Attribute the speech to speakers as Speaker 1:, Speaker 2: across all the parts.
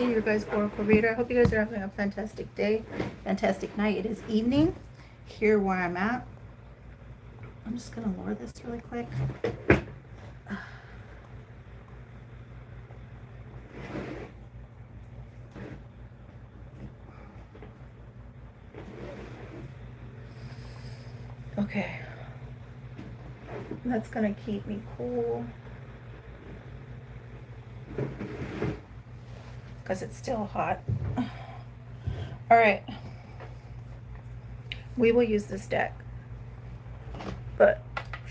Speaker 1: Tracy, your guys' oracle reader. I hope you guys are having a fantastic day, fantastic night. It is evening here where I'm at. I'm just going to lower this really quick. Okay. That's going to keep me cool, because it's still hot. All right. We will use this deck. But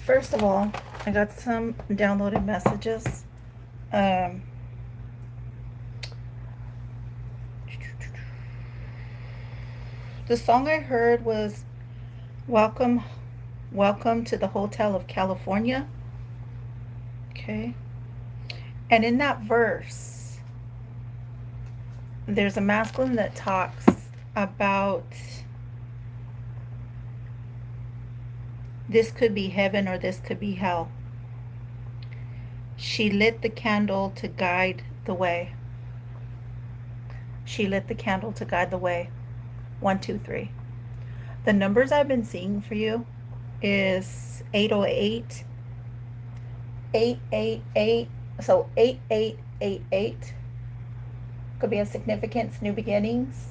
Speaker 1: first of all, I got some downloaded messages. The song I heard was Welcome to the Hotel of California. Okay. And in that verse, there's a masculine that talks about this could be heaven or this could be hell. She lit the candle to guide the way. She lit the candle to guide the way. 1, 2, 3. The numbers I've been seeing for you is 808, 888, so 8888. Could be a significance, new beginnings.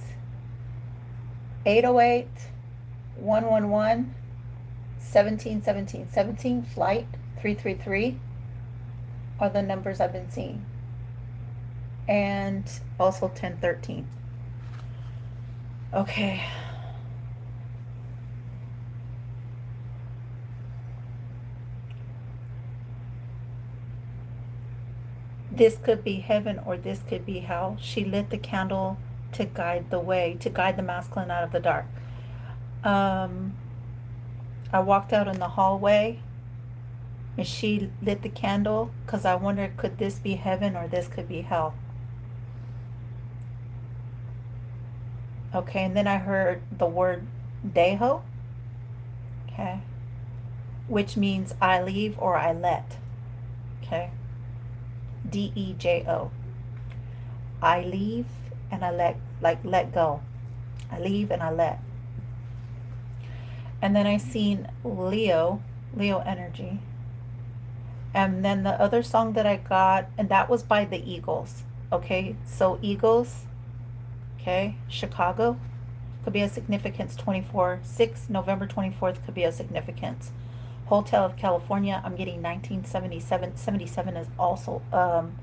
Speaker 1: 808, 111, 17, flight, 333 are the numbers I've been seeing. And also 1013. Okay. This could be heaven or this could be hell. She lit the candle to guide the way, to guide the masculine out of the dark. I walked out in the hallway and she lit the candle because I wondered, could this be heaven or this could be hell? Okay, and then I heard the word dejo. Okay. Which means I leave or I let. Okay. DEJO. I leave and I let go. I leave and I let. And then I seen Leo energy. And then the other song that I got, and that was by the Eagles. Okay, so Eagles, okay, Chicago, could be a significance 24/6, November 24th could be a significance. Hotel of California, I'm getting 1977. 77 is also, and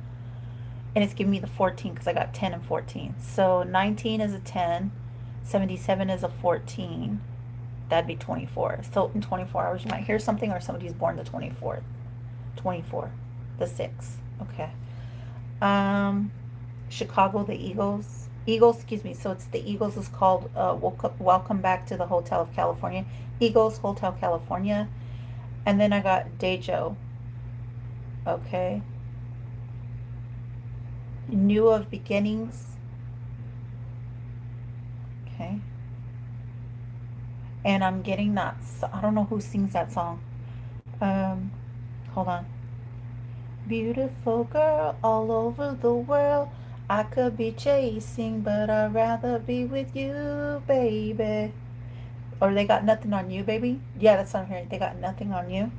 Speaker 1: it's giving me the 14 because I got 10 and 14. So 19 is a 10, 77 is a 14. That'd be 24. So in 24 hours, you might hear something, or somebody's born the 24th. 24, the 6th. Okay. Chicago, the Eagles, excuse me. So it's the Eagles is called Welcome Back to the Hotel of California. Eagles, Hotel California. And then I got Dejo. Okay. New of beginnings. Okay. And I'm getting that. I don't know who sings that song. Hold on. Beautiful girl all over the world. I could be chasing, but I'd rather be with you, baby. Or they got nothing on you, baby. Yeah, that's what I'm hearing. They got nothing on you.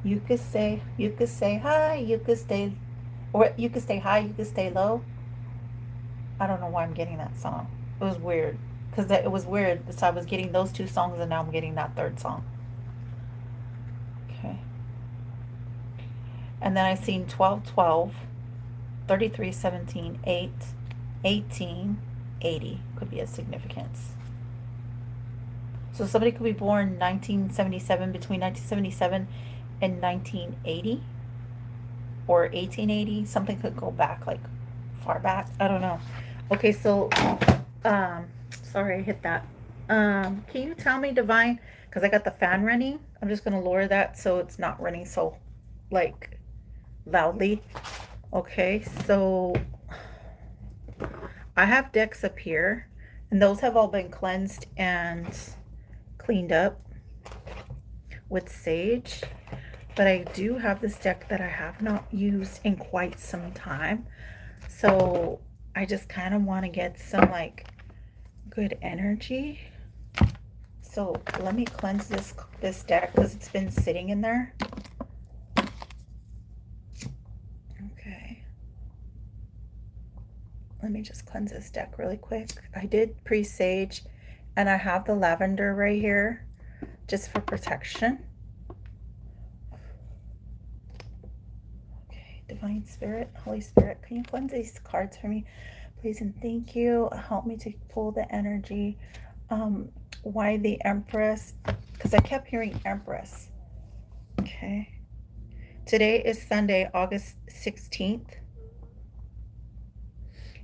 Speaker 1: You could say hi, you could stay, or you could stay high, you could stay low. I don't know why I'm getting that song. It was weird. Because it was weird. So I was getting those two songs and now I'm getting that third song. Okay. And then I seen 12, 12, 33, 17, 8, 18, 80 could be a significance. So somebody could be born 1977, between 1977 and 1980 or 1880. Something could go back, like far back. I don't know. Okay, so sorry I hit that. Can you tell me, Divine, because I got the fan running. I'm just going to lower that so it's not running so like loudly. Okay, so I have decks up here and those have all been cleansed and cleaned up with sage, but I do have this deck that I have not used in quite some time. So I just kind of want to get some like good energy. So let me cleanse this deck because it's been sitting in there. Okay. Let me just cleanse this deck really quick. I did presage and I have the lavender right here just for protection. Okay, Divine Spirit, Holy Spirit, can you cleanse these cards for me, please and thank you. Help me to pull the energy. Why the Empress? Because I kept hearing Empress. Okay. Today is Sunday, August 16th.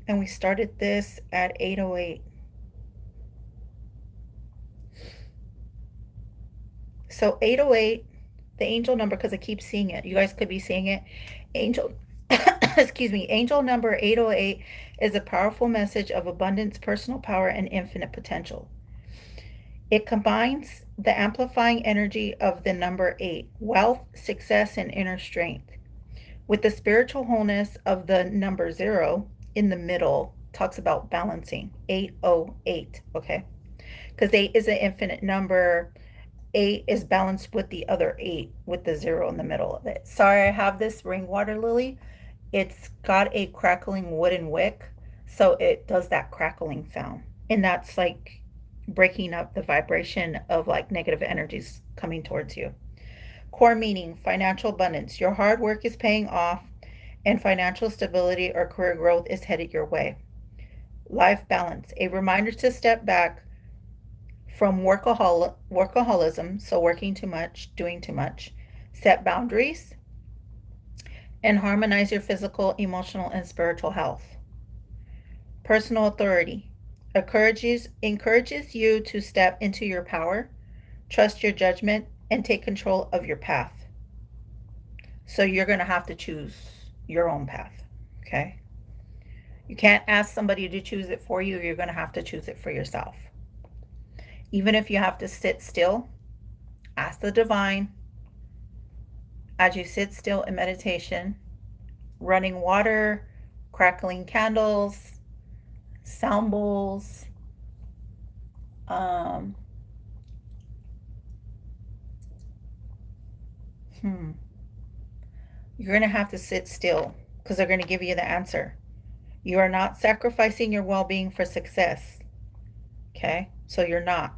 Speaker 1: And we started this at 8:08. So 8:08, the angel number, because I keep seeing it. You guys could be seeing it. Angel, excuse me, angel number 8:08 is a powerful message of abundance, personal power, and infinite potential. It combines the amplifying energy of the number 8, wealth, success, and inner strength, with the spiritual wholeness of the number 0 in the middle. Talks about balancing. 808, okay? Because 8 is an infinite number. 8 is balanced with the other 8, with the 0 in the middle of it. Sorry, I have this ring water lily. It's got a crackling wooden wick, so it does that crackling sound. And that's like breaking up the vibration of like negative energies coming towards you. Core meaning, financial abundance. Your hard work is paying off and financial stability or career growth is headed your way. Life balance, a reminder to step back from workaholism, so working too much, doing too much, set boundaries, and harmonize your physical, emotional, and spiritual health. Personal authority encourages you to step into your power, trust your judgment, and take control of your path. So you're going to have to choose your own path, okay? You can't ask somebody to choose it for you. You're going to have to choose it for yourself. Even if you have to sit still, ask the divine as you sit still in meditation, running water, crackling candles, sound bowls, you're going to have to sit still because they're going to give you the answer. You are not sacrificing your well-being for success. Okay? So you're not.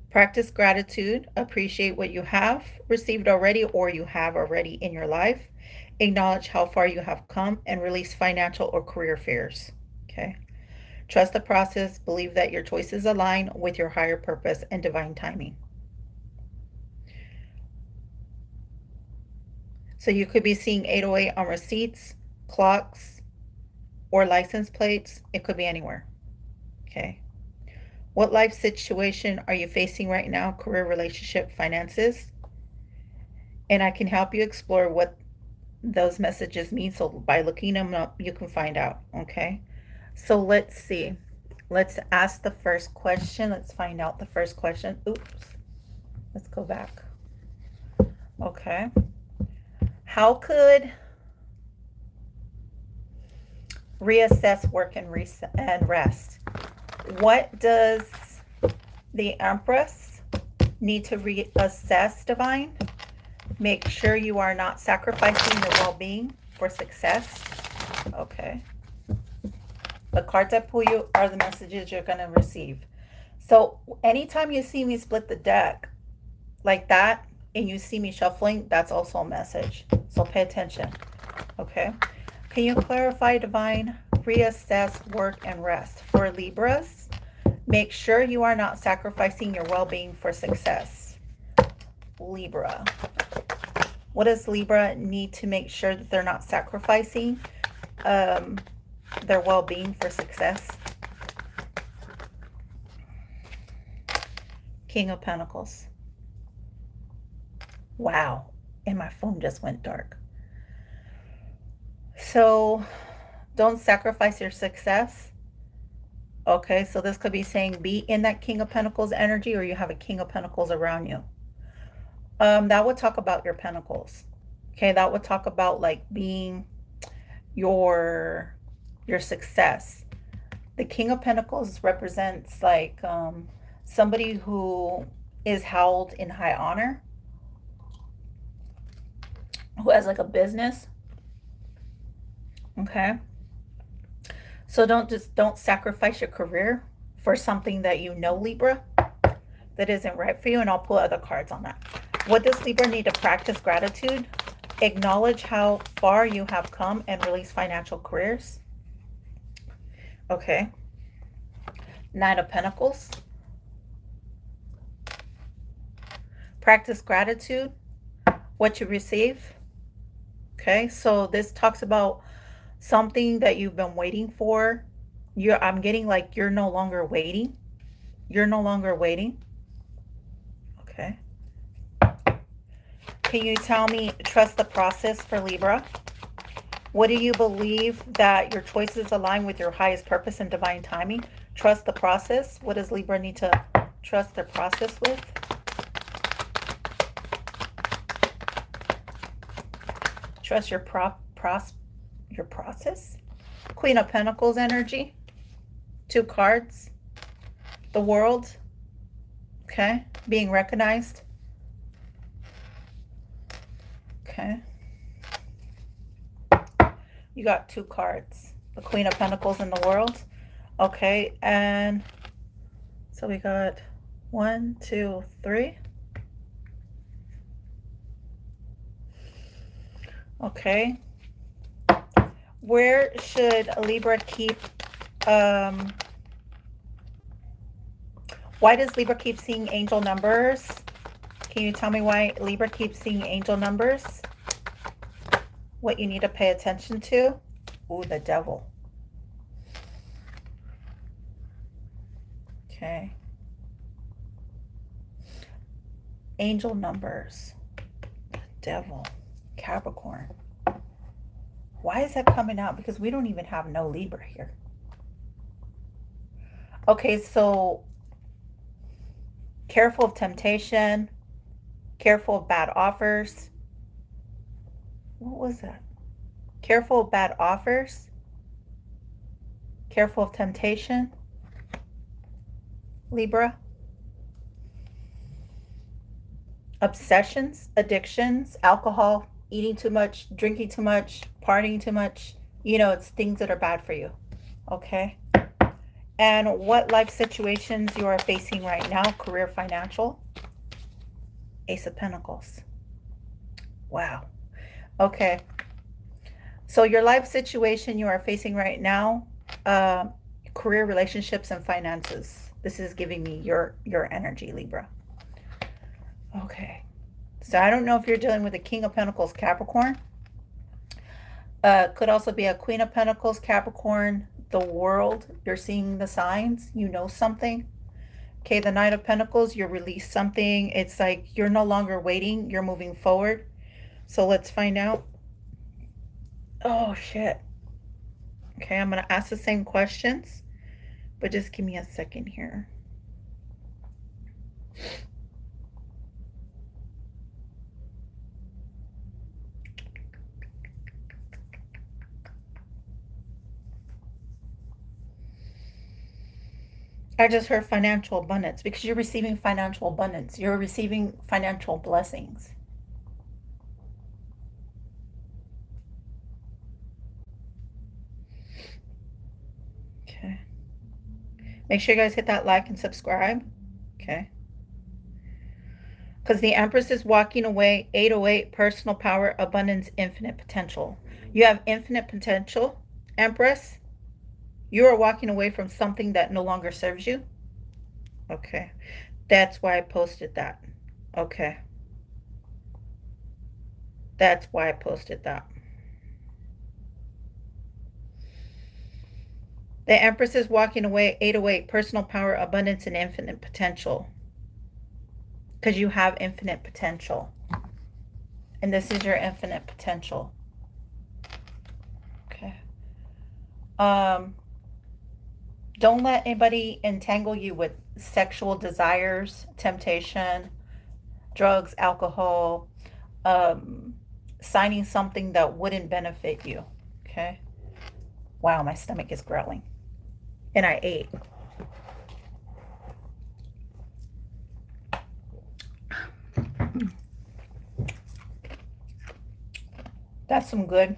Speaker 1: Practice gratitude. Appreciate what you have received already or you have already in your life. Acknowledge how far you have come and release financial or career fears. Okay? Trust the process. Believe that your choices align with your higher purpose and divine timing. So you could be seeing 808 on receipts, clocks, or license plates. It could be anywhere. Okay. What life situation are you facing right now? Career, relationship, finances? And I can help you explore what those messages mean. So by looking them up, you can find out. Okay. So let's see. Let's ask the first question. Let's find out the first question. Oops. Let's go back. Okay. How could reassess work and rest? What does the Empress need to reassess, divine? Make sure you are not sacrificing your well-being for success. Okay. The cards I pull you are the messages you're going to receive. So anytime you see me split the deck like that and you see me shuffling, that's also a message. So pay attention. Okay. Can you clarify, divine? Reassess work and rest. For Libras, make sure you are not sacrificing your well-being for success. Libra. What does Libra need to make sure that they're not sacrificing their well-being for success? King of Pentacles. Wow. And my phone just went dark. So don't sacrifice your success. Okay, so this could be saying be in that King of Pentacles energy, or you have a King of Pentacles around you. That would talk about your pentacles. Okay, that would talk about like being your your success. The King of Pentacles represents like somebody who is held in high honor, who has like a business. Okay. So don't sacrifice your career for something that you know, Libra, that isn't right for you. And I'll pull other cards on that. What does Libra need to practice? Gratitude. Acknowledge how far you have come and release financial careers. Okay. Knight of Pentacles. Practice gratitude. What you receive. Okay. So this talks about something that you've been waiting for. I'm getting like you're no longer waiting. You're no longer waiting. Okay. Can you tell me, trust the process for Libra? What do you believe that your choices align with your highest purpose and divine timing? Trust the process. What does Libra need to trust their process with? Trust your process. Queen of Pentacles energy. 2 cards. The World. Okay. Being recognized. Okay. You got 2 cards. The Queen of Pentacles and the World. Okay. And so we got 1, 2, 3. Okay. Where should Libra keep, why does Libra keep seeing angel numbers? Can you tell me why Libra keeps seeing angel numbers? What you need to pay attention to? Ooh, the Devil. Okay. Angel numbers. Devil. Capricorn. Why is that coming out? Because we don't even have no Libra here. Okay, so careful of temptation. Careful of bad offers. What was that? Careful of bad offers. Careful of temptation. Libra. Obsessions, addictions, alcohol, eating too much, drinking too much, partying too much. You know, it's things that are bad for you. Okay. And what life situations you are facing right now, career, financial. Ace of Pentacles. Wow. Okay. So your life situation you are facing right now, career, relationships, and finances. This is giving me your energy, Libra. Okay. So I don't know if you're dealing with a King of Pentacles, Capricorn. Could also be a Queen of Pentacles, Capricorn, the World. You're seeing the signs. You know something. Okay, the Knight of Pentacles, you release something. It's like you're no longer waiting. You're moving forward. So let's find out. Oh, shit. Okay, I'm going to ask the same questions. But just give me a second here. I just heard financial abundance because you're receiving financial abundance. You're receiving financial blessings. Okay. Make sure you guys hit that like and subscribe. Okay. Because the Empress is walking away. 808, personal power, abundance, infinite potential. You have infinite potential, Empress. You are walking away from something that no longer serves you. Okay. That's why I posted that. Okay. That's why I posted that. The Empress is walking away. 808, personal power, abundance, and infinite potential. Because you have infinite potential. And this is your infinite potential. Okay. Don't let anybody entangle you with sexual desires, temptation, drugs, alcohol, signing something that wouldn't benefit you. Okay. Wow, my stomach is growling. And I ate. That's some good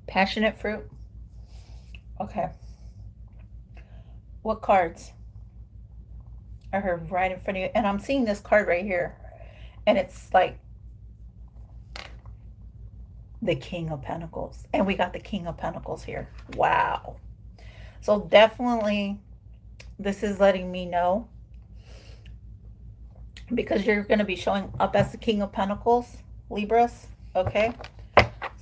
Speaker 1: passionate fruit. Okay. What cards? I heard right in front of you. And I'm seeing this card right here. And it's like the King of Pentacles. And we got the King of Pentacles here. Wow. So definitely this is letting me know, because you're going to be showing up as the King of Pentacles, Libras. Okay.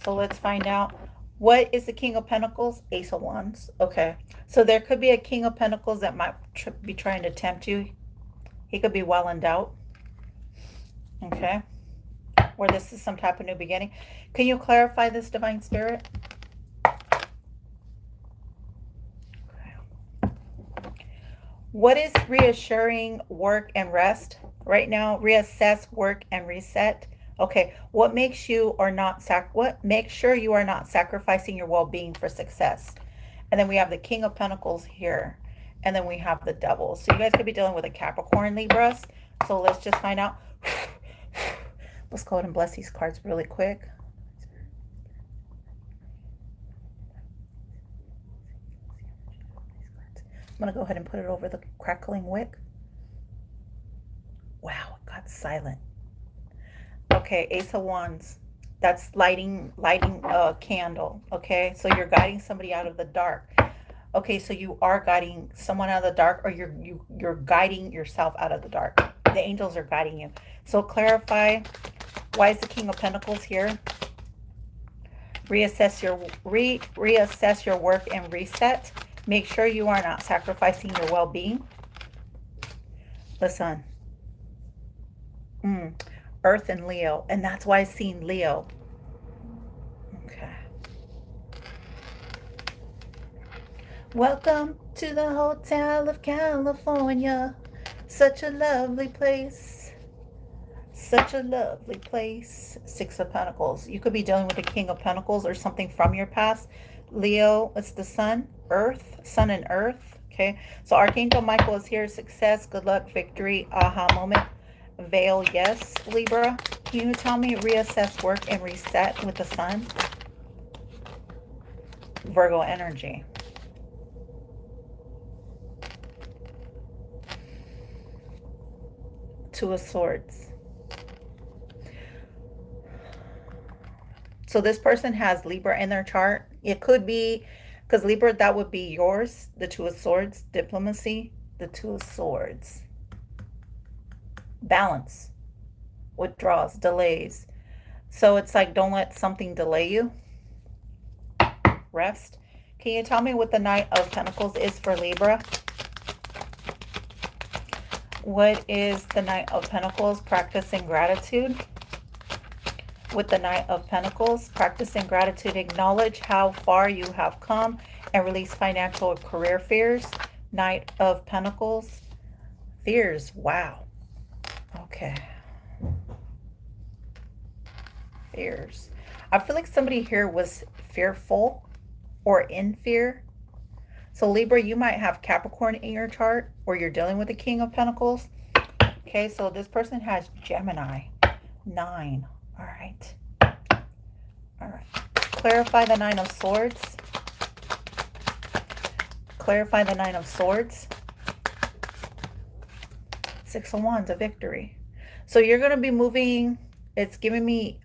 Speaker 1: So let's find out. What is the King of Pentacles? Ace of Wands. Okay. So there could be a King of Pentacles that might be trying to tempt you. He could be well in doubt. Okay. Or this is some type of new beginning. Can you clarify this, Divine Spirit? Okay. What is reassuring work and rest? Right now, reassess, work, and reset. Okay, what makes you or not what makes sure you are not sacrificing your well-being for success? And then we have the King of Pentacles here. And then we have the Devil. So you guys could be dealing with a Capricorn, Libras. So let's just find out. Let's go ahead and bless these cards really quick. I'm going to go ahead and put it over the crackling wick. Wow, it got silent. Okay, Ace of Wands. That's lighting a candle. Okay, so you're guiding somebody out of the dark. Okay, so you are guiding someone out of the dark, or you're guiding yourself out of the dark. The angels are guiding you. So clarify, why is the King of Pentacles here? Reassess your work and reset. Make sure you are not sacrificing your well-being. Listen. Earth and Leo. And that's why I've seen Leo. Okay. Welcome to the Hotel of California. Such a lovely place. Such a lovely place. Six of Pentacles. You could be dealing with the King of Pentacles or something from your past. Leo, it's the sun, earth, sun and earth. Okay. So Archangel Michael is here. Success, good luck, victory, aha moment. Veil, yes, Libra. Can you tell me reassess, work, and reset with the sun? Virgo energy. Two of Swords. So this person has Libra in their chart. It could be, because Libra, that would be yours. The Two of Swords, diplomacy, the Two of Swords. Balance, withdrawals, delays. So it's like, don't let something delay you. Rest. Can you tell me what the Knight of Pentacles is for Libra? What is the Knight of Pentacles? Practicing gratitude. With the Knight of Pentacles, practicing gratitude, acknowledge how far you have come and release financial or career fears. Knight of Pentacles, fears. Wow. Okay. Fears. I feel like somebody here was fearful or in fear. So Libra, you might have Capricorn in your chart, or you're dealing with the King of Pentacles. Okay, so this person has Gemini. 9. All right. All right. Clarify the Nine of Swords. Clarify the Nine of Swords. Six of Wands, a victory. So you're going to be moving. It's giving me,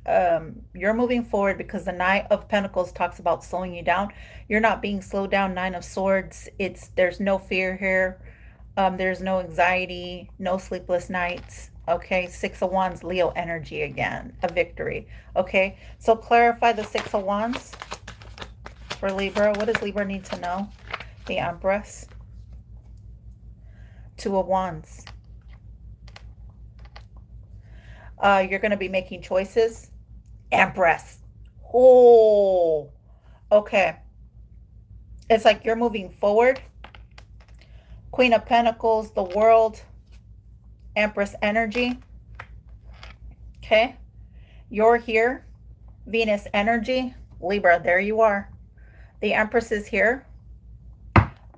Speaker 1: you're moving forward, because the Knight of Pentacles talks about slowing you down. You're not being slowed down. Nine of Swords. There's no fear here. There's no anxiety, no sleepless nights. Okay. Six of Wands, Leo energy again, a victory. Okay. So clarify the Six of Wands for Libra. What does Libra need to know? The Empress. Two of Wands. You're going to be making choices. Empress. Oh, okay. It's like you're moving forward. Queen of Pentacles, the World, Empress energy. Okay. You're here. Venus energy. Libra, there you are. The Empress is here.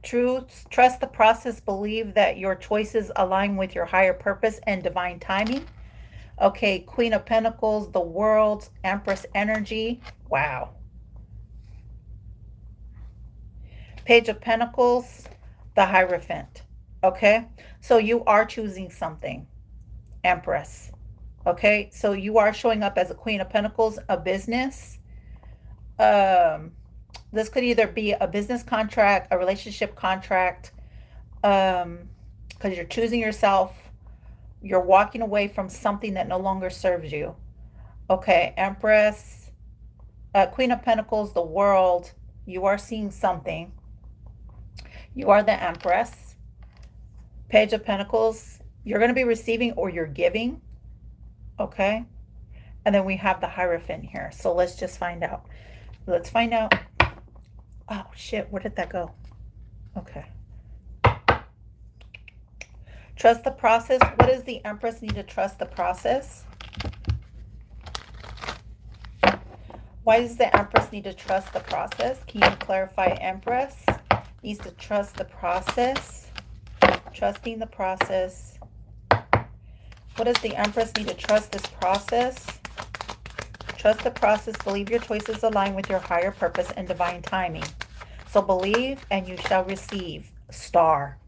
Speaker 1: Trust the process. Believe that your choices align with your higher purpose and divine timing. Okay, Queen of Pentacles, the World, Empress energy. Wow. Page of Pentacles, the Hierophant. Okay, so you are choosing something, Empress. Okay, so you are showing up as a Queen of Pentacles, a business. This could either be a business contract, a relationship contract, because you're choosing yourself. You're walking away from something that no longer serves you. Okay, Empress, Queen of Pentacles, the World. You are seeing something. You are the Empress. Page of Pentacles. You're going to be receiving or you're giving. Okay. And then we have the Hierophant here. So let's just find out. Let's find out. Oh, shit. Where did that go? Okay. Trust the process. What does the Empress need to trust the process? Why does the Empress need to trust the process? Can you clarify? Empress needs to trust the process. Trusting the process. What does the Empress need to trust this process? Trust the process. Believe your choices align with your higher purpose and divine timing. So believe and you shall receive. Star.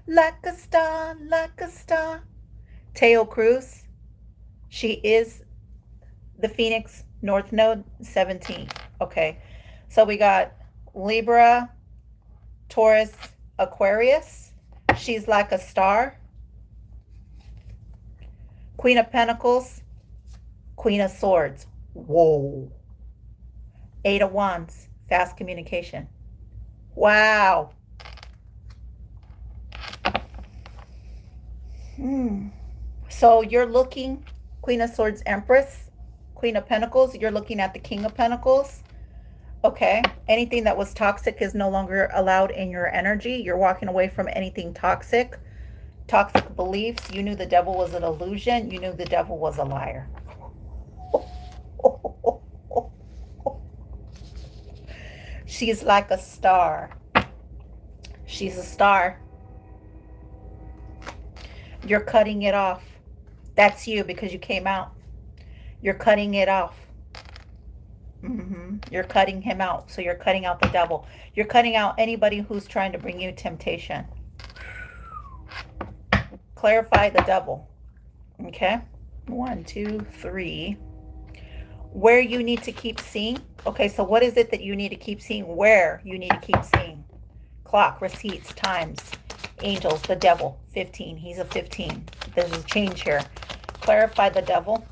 Speaker 1: Like a star, like a star. Teo Cruz. She is the Phoenix North Node 17. Okay. So we got Libra, Taurus, Aquarius. She's like a star. Queen of Pentacles, Queen of Swords. Whoa. Eight of Wands, fast communication. Wow. So you're looking, Queen of Swords, Empress, Queen of Pentacles. You're looking at the King of Pentacles. Okay. Anything that was toxic is no longer allowed in your energy. You're walking away from anything toxic. Toxic beliefs. You knew the devil was an illusion. You knew the devil was a liar. She's like a star. She's a star. You're cutting it off. That's you because you came out. You're cutting it off. You're cutting him out. So you're cutting out the devil. You're cutting out anybody who's trying to bring you temptation. Clarify the devil. Okay. 1, 2, 3. Where you need to keep seeing. Okay, so what is it that you need to keep seeing? Where you need to keep seeing. Clock, receipts, times, angels, the devil. 15. He's a 15. There's a change here. Clarify the devil.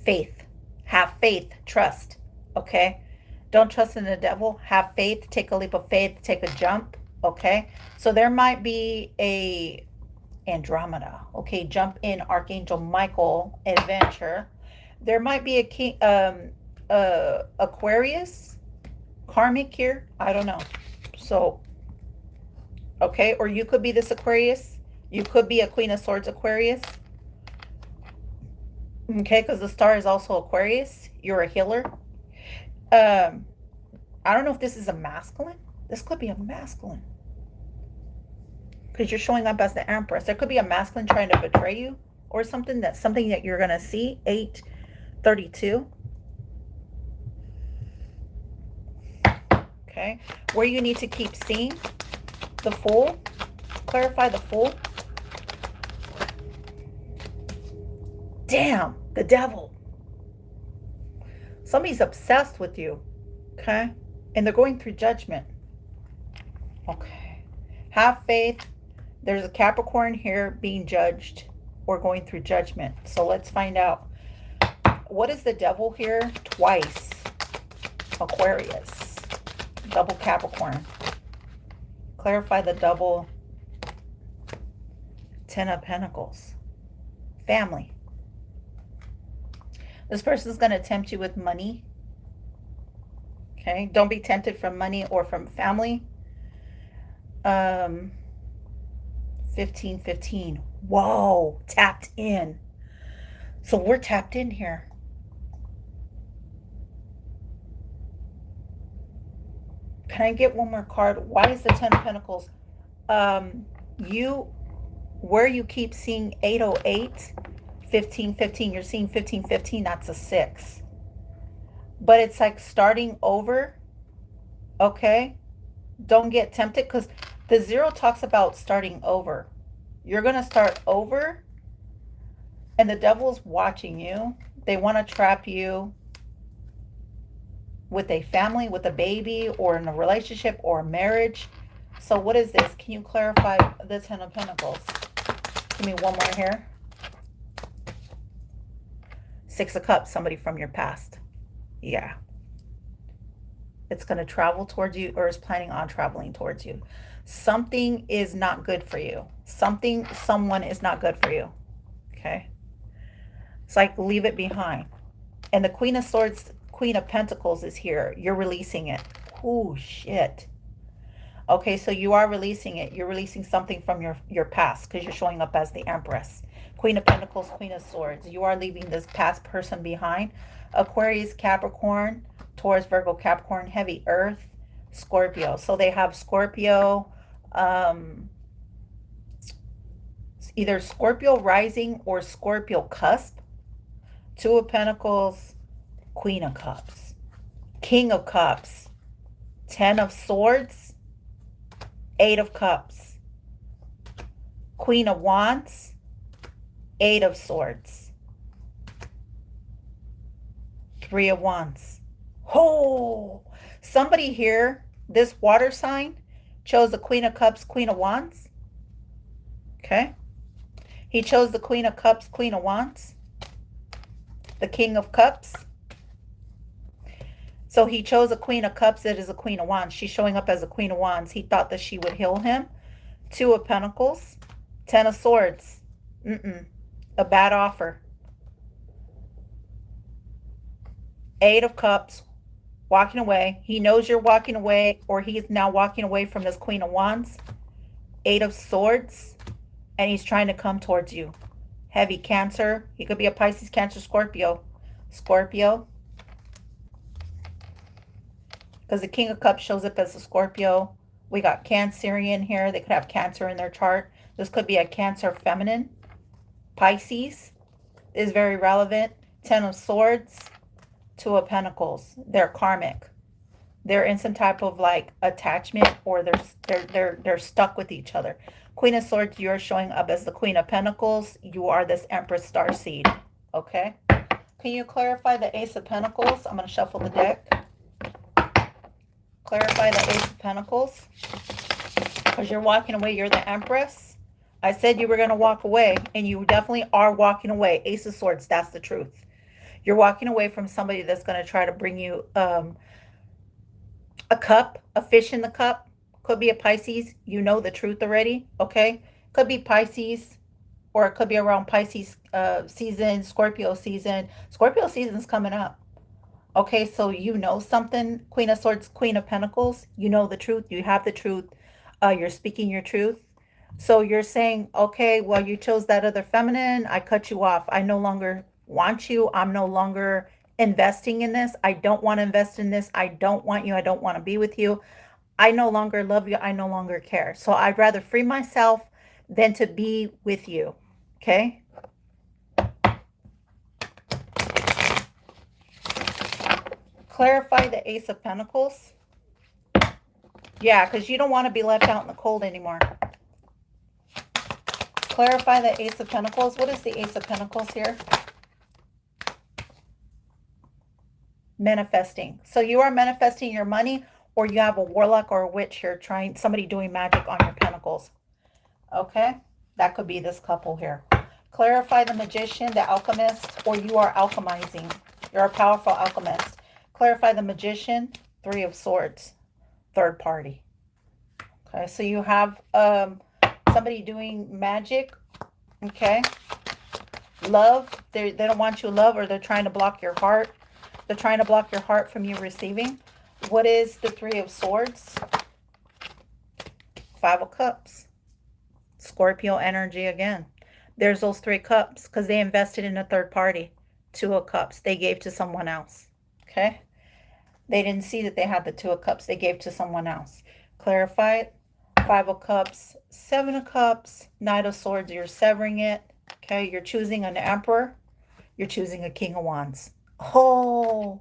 Speaker 1: Faith. Have faith. Trust. Okay. Don't trust in the devil. Have faith. Take a leap of faith. Take a jump. Okay. So there might be a Andromeda. Okay. Jump in Archangel Michael adventure. There might be a king, Aquarius karmic here. I don't know. So, okay. Or you could be this Aquarius. You could be a Queen of Swords Aquarius. Okay, because the star is also Aquarius. You're a healer. I don't know if this is a masculine. This could be a masculine. Because you're showing up as the Empress. There could be a masculine trying to betray you or something. That's something that you're going to see. 8:32. Okay. Where you need to keep seeing. The Fool. Clarify the Fool. Damn, the devil. Somebody's obsessed with you. Okay. And they're going through judgment. Okay. Have faith. There's a Capricorn here being judged or going through judgment. So let's find out. What is the devil here? Twice. Aquarius. Double Capricorn. Clarify the double. 10 of Pentacles. Family. This person is going to tempt you with money. Okay. Don't be tempted from money or from family. 15:15. Whoa. Tapped in. So we're tapped in here. Can I get one more card? Why is the Ten of Pentacles? You, where you keep seeing 808, 1515, you're seeing 1515, that's a 6. But it's like starting over, okay? Don't get tempted because the 0 talks about starting over. You're going to start over, and the devil's watching you. They want to trap you with a family, with a baby, or in a relationship or a marriage. So what is this? Can you clarify the Ten of Pentacles? Give me one more here. 6 of Cups, somebody from your past. Yeah. It's going to travel towards you, or is planning on traveling towards you. Something is not good for you. Someone is not good for you. Okay. It's like leave it behind. And the Queen of Swords, Queen of Pentacles is here. You're releasing it. Oh, shit. Okay, so you are releasing it. You're releasing something from your past because you're showing up as the Empress. Queen of Pentacles, Queen of Swords. You are leaving this past person behind. Aquarius, Capricorn, Taurus, Virgo, Capricorn, Heavy Earth, Scorpio. So they have Scorpio, either Scorpio rising or Scorpio cusp. 2 of Pentacles, Queen of Cups, King of Cups, 10 of Swords, 8 of Cups, Queen of Wands, 8 of Swords, 3 of Wands. Oh, somebody here, this water sign, chose the Queen of Cups, Queen of Wands. Okay. He chose the Queen of Cups, Queen of Wands, the King of Cups. So he chose a Queen of Cups that is a Queen of Wands. She's showing up as a Queen of Wands. He thought that she would heal him. 2 of Pentacles, 10 of Swords. A bad offer. 8 of Cups, walking away. He knows you're walking away, or he's now walking away from this Queen of Wands. 8 of Swords, and he's trying to come towards you. Heavy Cancer. He could be a Pisces, Cancer, Scorpio. Scorpio. Because the King of Cups shows up as a Scorpio. We got Cancerian here. They could have Cancer in their chart. This could be a Cancer feminine. Pisces is very relevant. 10 of Swords. 2 of Pentacles. They're karmic. They're in some type of like attachment, or they're stuck with each other. Queen of Swords, you're showing up as the Queen of Pentacles. You are this Empress starseed. Okay. Can you clarify the Ace of Pentacles? I'm going to shuffle the deck. Clarify the Ace of Pentacles. Because you're walking away. You're the Empress. I said you were going to walk away, and you definitely are walking away. Ace of Swords, that's the truth. You're walking away from somebody that's going to try to bring you a cup, a fish in the cup. Could be a Pisces. You know the truth already, okay? Could be Pisces, or it could be around Pisces season, Scorpio season. Scorpio season's coming up. Okay, so you know something. Queen of Swords, Queen of Pentacles. You know the truth. You have the truth. You're speaking your truth. So you're saying, okay, well, you chose that other feminine. I cut you off. I no longer want you. I'm no longer investing in this. I don't want to invest in this. I don't want you. I don't want to be with you. I no longer love you. I no longer care. So I'd rather free myself than to be with you. Okay? Clarify the Ace of Pentacles. Yeah, because you don't want to be left out in the cold anymore. Clarify the Ace of Pentacles. What is the Ace of Pentacles here? Manifesting. So you are manifesting your money, or you have a warlock or a witch here trying, somebody doing magic on your pentacles. Okay? That could be this couple here. Clarify the Magician, the Alchemist, or you are alchemizing. You're a powerful alchemist. Clarify the Magician, 3 of Swords, third party. Okay, so you have somebody doing magic. Okay? Love, they don't want you to love, or they're trying to block your heart. They're trying to block your heart from you receiving. What is the 3 of Swords? 5 of Cups. Scorpio energy again. There's those 3 cups because they invested in a third party. 2 of Cups. They gave to someone else. Okay. They didn't see that they had the Two of Cups. They gave to someone else. Clarify it. Five of Cups, Seven of Cups, Knight of Swords. You're severing it. Okay. You're choosing an Emperor. You're choosing a King of Wands. Oh,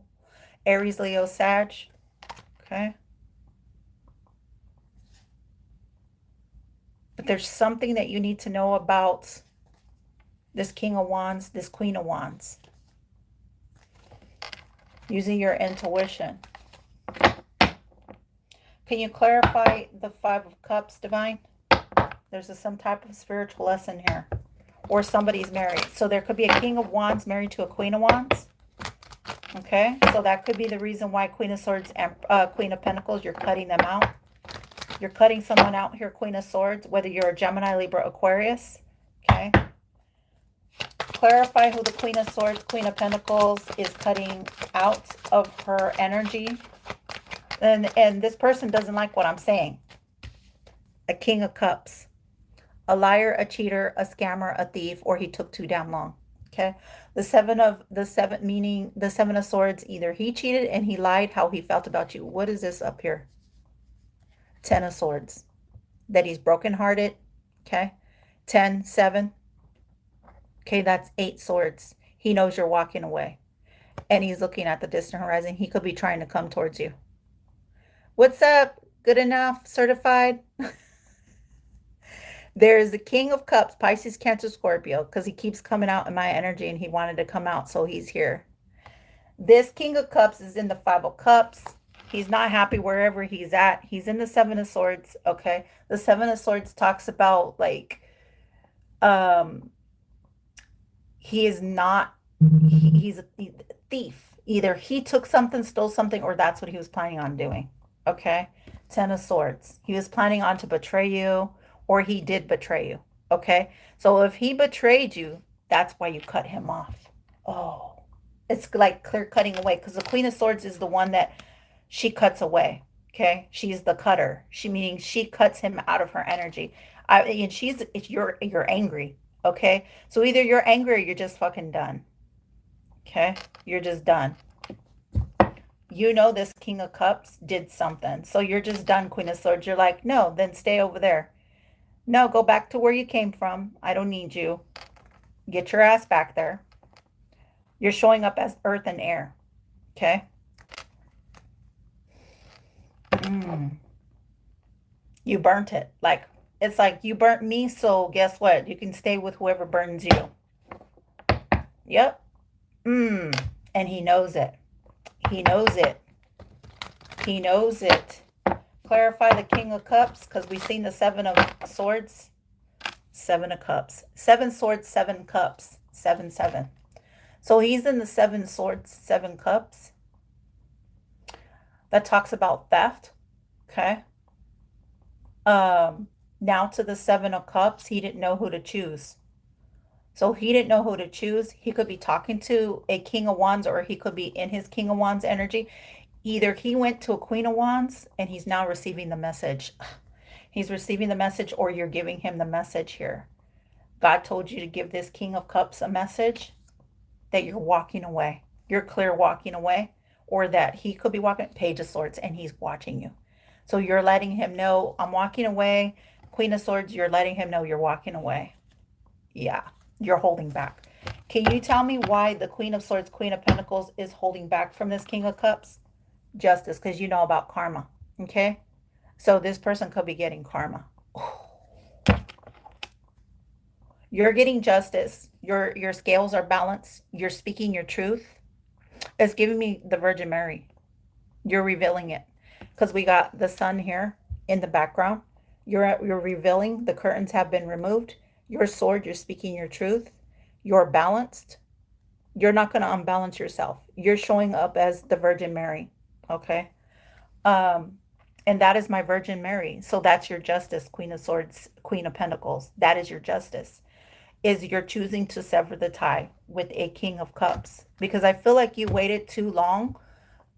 Speaker 1: Aries, Leo, Sag. Okay. But there's something that you need to know about this King of Wands, this Queen of Wands. Using your intuition. Can you clarify the Five of Cups, Divine? There's some type of spiritual lesson here. Or somebody's married. So there could be a King of Wands married to a Queen of Wands. Okay, so that could be the reason why Queen of Swords and Queen of Pentacles, you're cutting them out. You're cutting someone out here, Queen of Swords, whether you're a Gemini, Libra, Aquarius. Okay. Clarify who the Queen of Swords, Queen of Pentacles is cutting out of her energy. And this person doesn't like what I'm saying. A King of Cups. A liar, a cheater, a scammer, a thief, or he took too damn long. Okay. Meaning the Seven of Swords, either he cheated and he lied how he felt about you. What is this up here? Ten of Swords. That he's brokenhearted. Okay. 10, 7. Okay, that's 8 swords. He knows you're walking away. And he's looking at the distant horizon. He could be trying to come towards you. What's up? Good enough? Certified? There's the King of Cups, Pisces, Cancer, Scorpio, because he keeps coming out in my energy and he wanted to come out, so he's here. This King of Cups is in the Five of Cups. He's not happy wherever he's at. He's in the Seven of Swords, okay? The Seven of Swords talks about, like, he is not, he's a thief. Either he took something, stole something, or that's what he was planning on doing, okay? Ten of Swords. He was planning on to betray you, or he did betray you, okay? So if he betrayed you, that's why you cut him off. Oh, it's like clear cutting away, because the Queen of Swords is the one that she cuts away, okay? She's the cutter. Meaning she cuts him out of her energy. And you're angry, okay? So either you're angry or you're just fucking done, okay? You're just done. You know this King of Cups did something. So you're just done, Queen of Swords. You're like, no, then stay over there. No, go back to where you came from. I don't need you. Get your ass back there. You're showing up as earth and air. Okay? You burnt it. Like, it's like you burnt me, so guess what? You can stay with whoever burns you. Yep. And he knows it. He knows it. He knows it. Clarify the King of Cups, because we've seen the Seven of Swords. Seven of Cups. 7 swords, 7 cups. 7, 7. So he's in the 7 swords, 7 cups. That talks about theft. Okay. Now to the 7 of Cups, he didn't know who to choose. So he didn't know who to choose. He could be talking to a King of Wands, or he could be in his King of Wands energy. Either he went to a Queen of Wands and he's now receiving the message. He's receiving the message, or you're giving him the message here. God told you to give this King of Cups a message that you're walking away. You're clear walking away, or that he could be walking, Page of Swords, and he's watching you. So you're letting him know, I'm walking away. Queen of Swords, you're letting him know you're walking away. Yeah, you're holding back. Can you tell me why the Queen of Swords, Queen of Pentacles is holding back from this King of Cups? Justice, because you know about karma, okay? So this person could be getting karma. You're getting justice. Your scales are balanced. You're speaking your truth. It's giving me the Virgin Mary. You're revealing it, because we got the sun here in the background. You're revealing. The curtains have been removed. Your sword, you're speaking your truth. You're balanced. You're not going to unbalance yourself. You're showing up as the Virgin Mary. Okay. And that is my Virgin Mary. So that's your justice, Queen of Swords, Queen of Pentacles. That is your justice. Is you're choosing to sever the tie with a King of Cups. Because I feel like you waited too long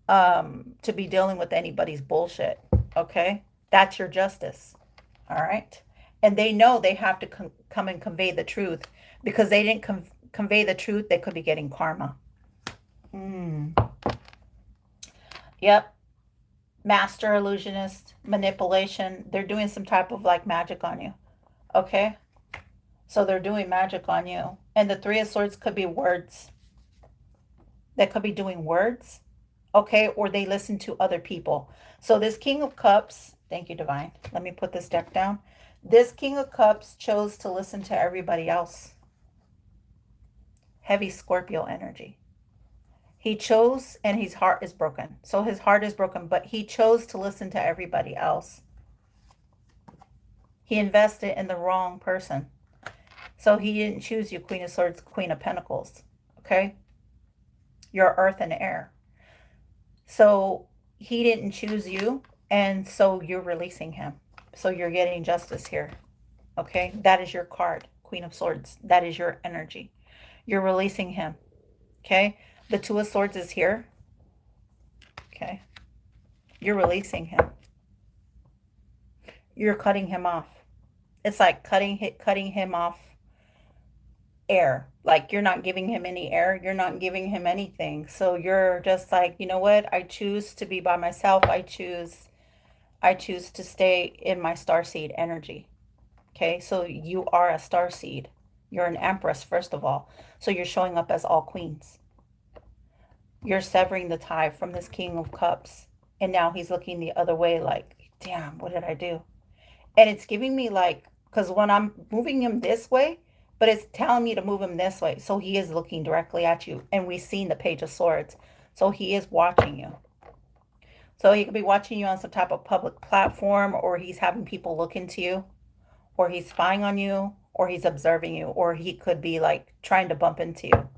Speaker 1: to be dealing with anybody's bullshit. Okay. That's your justice. All right. And they know they have to come and convey the truth, because they didn't convey the truth. They could be getting karma. Yep. Master illusionist, manipulation. They're doing some type of like magic on you. Okay? So they're doing magic on you. And the Three of Swords could be words. They could be doing words. Okay? Or they listen to other people. So this King of Cups, thank you, Divine. Let me put this deck down. This King of Cups chose to listen to everybody else. Heavy Scorpio energy. He chose, and his heart is broken. So his heart is broken, but he chose to listen to everybody else. He invested in the wrong person. So he didn't choose you, Queen of Swords, Queen of Pentacles. Okay? You're earth and air. So he didn't choose you, and so you're releasing him. So you're getting justice here. Okay? That is your card, Queen of Swords. That is your energy. You're releasing him. Okay? The Two of Swords is here. Okay? You're releasing him. You're cutting him off. It's like cutting him off air. Like you're not giving him any air. You're not giving him anything. So you're just like, you know what? I choose to be by myself. I choose to stay in my starseed energy. Okay? So you are a starseed. You're an Empress, first of all. So you're showing up as all queens. You're severing the tie from this King of Cups. And now he's looking the other way like, damn, what did I do? And it's giving me like, because when I'm moving him this way, but it's telling me to move him this way. So he is looking directly at you. And we've seen the Page of Swords. So he is watching you. So he could be watching you on some type of public platform, or he's having people look into you, or he's spying on you, or he's observing you, or he could be like trying to bump into you.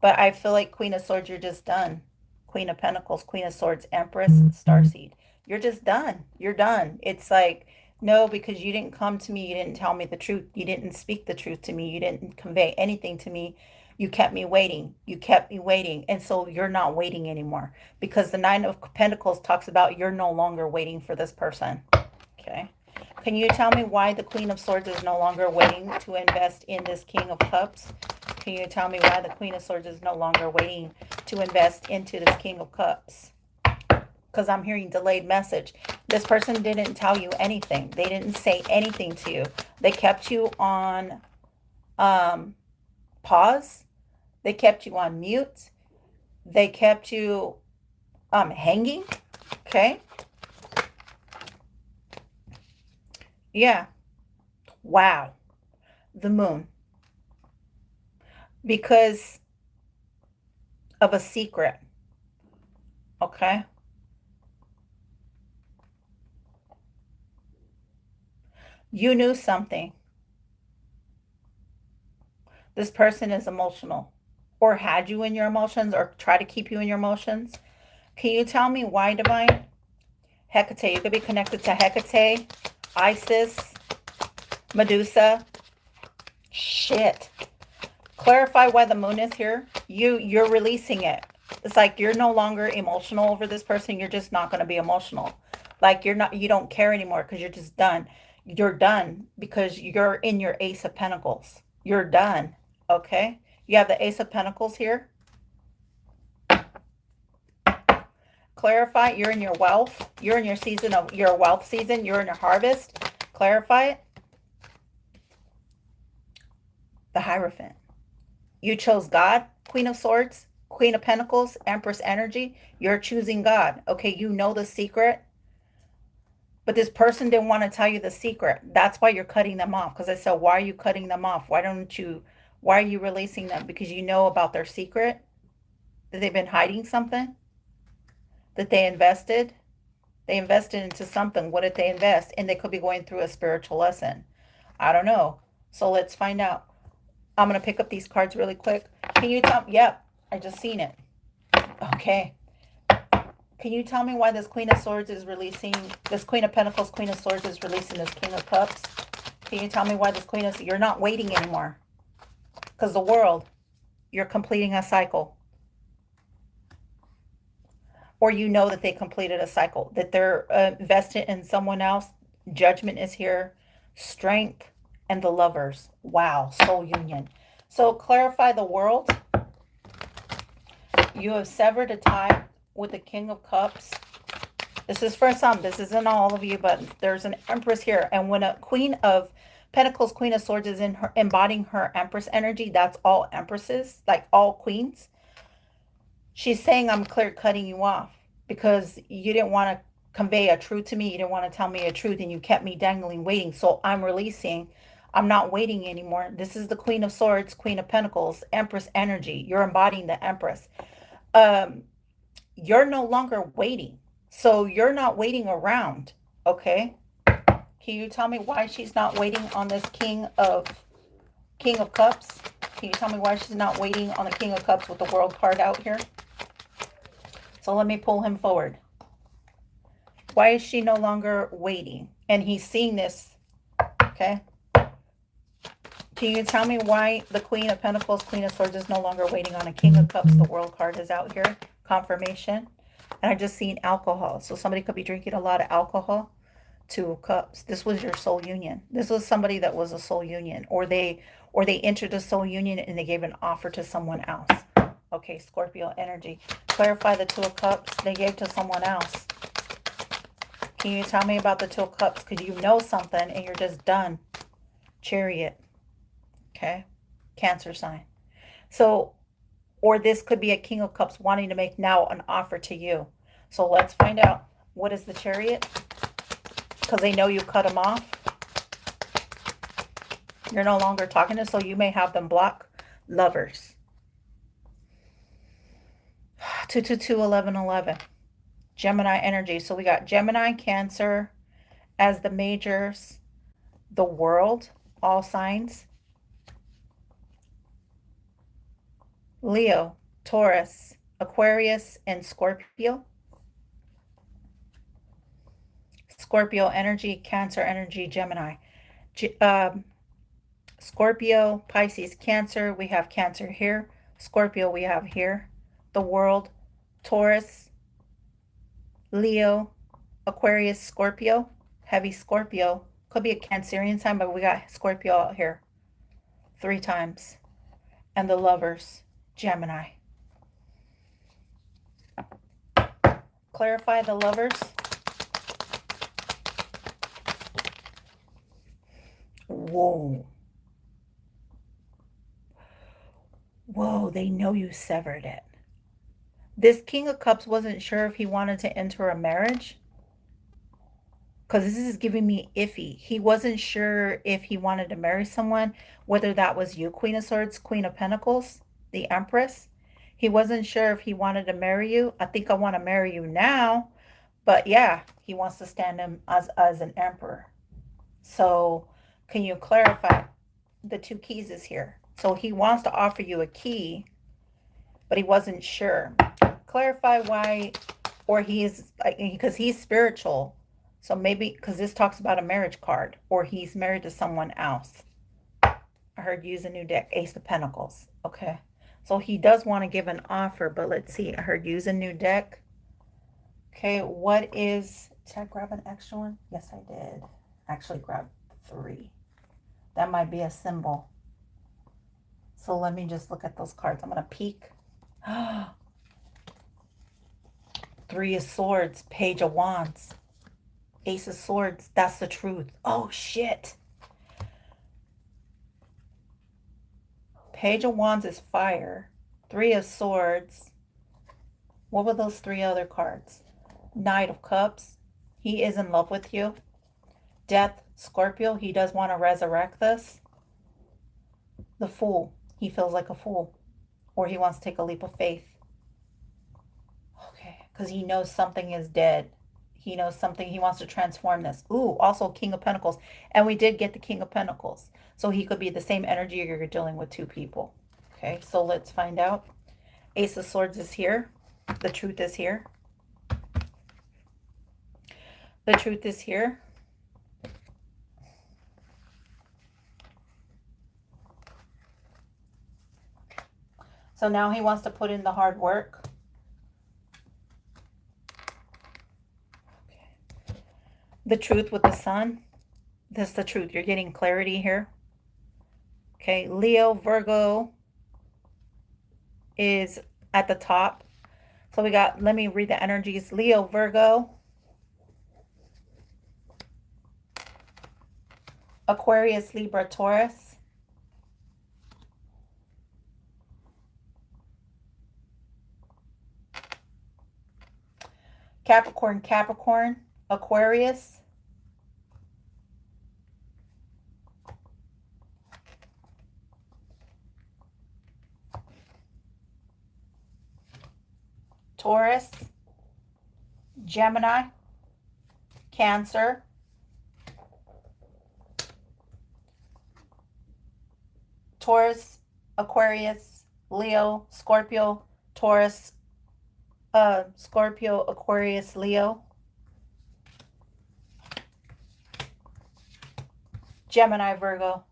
Speaker 1: But I feel like Queen of Swords, you're just done. Queen of Pentacles, Queen of Swords, Empress, Starseed. You're just done. You're done. It's like, no, because you didn't come to me. You didn't tell me the truth. You didn't speak the truth to me. You didn't convey anything to me. You kept me waiting. You kept me waiting. And so you're not waiting anymore, because the Nine of Pentacles talks about you're no longer waiting for this person. Okay. Can you tell me why the Queen of Swords is no longer waiting to invest in this King of Cups? Can you tell me why the Queen of Swords is no longer waiting to invest into this King of Cups? Because I'm hearing delayed message. This person didn't tell you anything. They didn't say anything to you. They kept you on pause. They kept you on mute. They kept you hanging. Okay. Yeah. Wow. The Moon. Because of a secret. Okay. You knew something. This person is emotional, or had you in your emotions, or try to keep you in your emotions. Can you tell me why, Divine? Hecate. You could be connected to Hecate, Isis, Medusa. Shit. Clarify why the Moon is here. You're releasing it. It's like you're no longer emotional over this person. You're just not going to be emotional. Like you don't care anymore, because you're just done. You're done because you're in your Ace of Pentacles. You're done. Okay? You have the Ace of Pentacles here. Clarify. You're in your wealth. You're in your season of your wealth season. You're in your harvest. Clarify it. The Hierophant. You chose God, Queen of Swords, Queen of Pentacles, Empress energy. You're choosing God. Okay, you know the secret. But this person didn't want to tell you the secret. That's why you're cutting them off. Because I said, why are you cutting them off? Why are you releasing them? Because you know about their secret? That they've been hiding something? That they invested? They invested into something. What did they invest? And they could be going through a spiritual lesson. I don't know. So let's find out. I'm going to pick up these cards really quick. Can you tell me? Yep, I just seen it. Okay. Can you tell me why this Queen of Swords is releasing, this Queen of Pentacles, Queen of Swords is releasing this King of Cups? Can you tell me why this you're not waiting anymore? Because the world, you're completing a cycle. Or you know that they completed a cycle, that they're invested in someone else. Judgment is here. Strength and the Lovers. Wow, soul union. So clarify the world. You have severed a tie with the King of Cups. This is for some. This isn't all of you, but there's an Empress here. And when a Queen of Pentacles, Queen of Swords is in her embodying her Empress energy, that's all Empresses, like all queens. She's saying, I'm clear cutting you off because you didn't want to convey a truth to me. You didn't want to tell me a truth and you kept me dangling, waiting. So I'm releasing. I'm not waiting anymore. This is the Queen of Swords, Queen of Pentacles, Empress energy. You're embodying the Empress. You're no longer waiting. So you're not waiting around. Okay. Can you tell me why she's not waiting on this King of Cups? Can you tell me why she's not waiting on the King of Cups with the World card out here? So let me pull him forward. Why is she no longer waiting? And he's seeing this. Okay. Can you tell me why the Queen of Pentacles, Queen of Swords is no longer waiting on a King of Cups? The World card is out here. Confirmation. And I just seen alcohol. So somebody could be drinking a lot of alcohol. Two of Cups. This was your soul union. This was somebody that was a soul union. Or they entered a soul union and they gave an offer to someone else. Okay, Scorpio energy. Clarify the Two of Cups. They gave to someone else. Can you tell me about the Two of Cups? Because you know something and you're just done. Chariot. Okay. Cancer sign. So, or this could be a King of Cups wanting to make now an offer to you. So let's find out. What is the Chariot? Because they know you cut them off. You're no longer talking to, so you may have them block. Lovers. 222-11-11. Gemini energy. So we got Gemini, Cancer as the majors. The World, all signs. Leo, Taurus, Aquarius, and Scorpio. Scorpio energy, Cancer energy, Gemini. Scorpio, Pisces, Cancer. We have Cancer here. Scorpio we have here. The World, Taurus, Leo, Aquarius, Scorpio. Heavy Scorpio. Could be a Cancerian sign, but we got Scorpio out here 3 times. And the Lovers, Gemini. Clarify the Lovers. Whoa. Whoa, they know you severed it. This King of Cups wasn't sure if he wanted to enter a marriage. Because this is giving me iffy. He wasn't sure if he wanted to marry someone, whether that was you, Queen of Swords, Queen of Pentacles, the Empress. He wasn't sure if he wanted to marry you. I think I want to marry you now. But yeah, he wants to stand him as an emperor. So can you clarify? The 2 keys is here. So he wants to offer you a key, but he wasn't sure. Clarify why, or he's, because he's spiritual. So maybe, because this talks about a marriage card, or he's married to someone else. I heard use a new deck, Ace of Pentacles. Okay. So he does want to give an offer, but let's see. I heard use a new deck. Okay. What is, did I grab an extra one? Yes, I did. Actually grabbed 3. That might be a symbol. So let me just look at those cards. I'm going to peek. 3 of Swords, Page of Wands. Ace of Swords, that's the truth. Oh, shit. Page of Wands is fire. 3 of Swords. What were those 3 other cards? Knight of Cups. He is in love with you. Death, Scorpio. He does want to resurrect this. The Fool. He feels like a fool. Or he wants to take a leap of faith. Okay. Because he knows something is dead. He knows something. He wants to transform this. Ooh, also King of Pentacles. And we did get the King of Pentacles. So he could be the same energy. You're dealing with 2 people. Okay, so let's find out. Ace of Swords is here. The truth is here. The truth is here. So now he wants to put in the hard work. The truth with the Sun. That's the truth. You're getting clarity here. Okay, Leo, Virgo is at the top. So we got, let me read the energies. Leo, Virgo, Aquarius, Libra, Taurus, Capricorn, Capricorn, Aquarius, Taurus, Gemini, Cancer, Taurus, Aquarius, Leo, Scorpio, Taurus, Scorpio, Aquarius, Leo, Gemini, Virgo,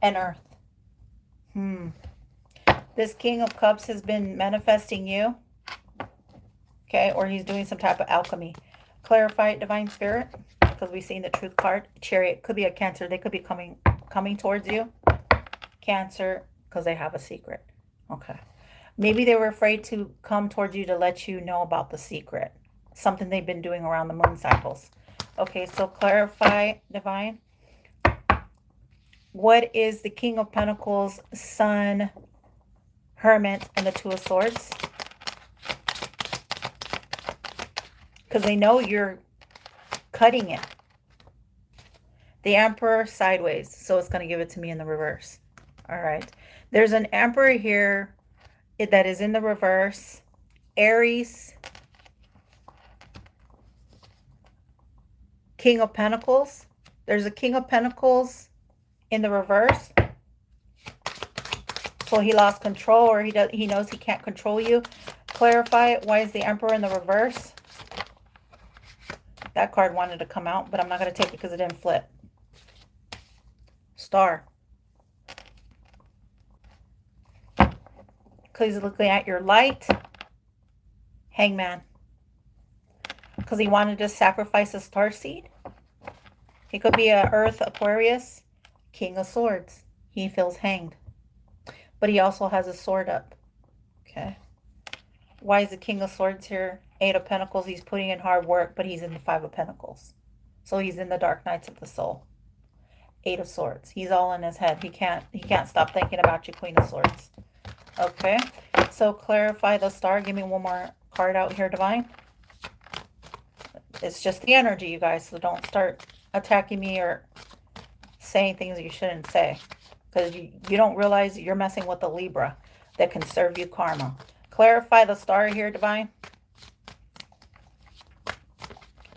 Speaker 1: and Earth. This King of Cups has been manifesting you. Okay, or he's doing some type of alchemy. Clarify it, Divine Spirit, because we've seen the Truth card. Chariot could be a Cancer. They could be coming towards you. Cancer, because they have a secret. Okay. Maybe they were afraid to come towards you to let you know about the secret. Something they've been doing around the moon cycles. Okay, so clarify, Divine. What is the King of Pentacles, Sun, Hermit, and the Two of Swords? Because they know you're cutting it. The Emperor sideways. So it's going to give it to me in the reverse. All right. There's an Emperor here that is in the reverse. Aries. King of Pentacles. There's a King of Pentacles in the reverse. So he lost control, or he knows he can't control you. Clarify it. Why is the Emperor in the reverse? That card wanted to come out, but I'm not going to take it because it didn't flip. Star. Because he's looking at your light. Hangman. Because he wanted to sacrifice a star seed. He could be a Earth, Aquarius, King of Swords. He feels hanged. But he also has a sword up. Okay. Why is the King of Swords here? Eight of Pentacles. He's putting in hard work, but he's in the Five of Pentacles. So he's in the dark nights of the soul. Eight of Swords. He's all in his head. He can't stop thinking about you, Queen of Swords. Okay. So clarify the star. Give me one more card out here, Divine. It's just the energy, you guys. So don't start attacking me or saying things you shouldn't say. Because you don't realize you're messing with the Libra that can serve you karma. Clarify the star here, Divine.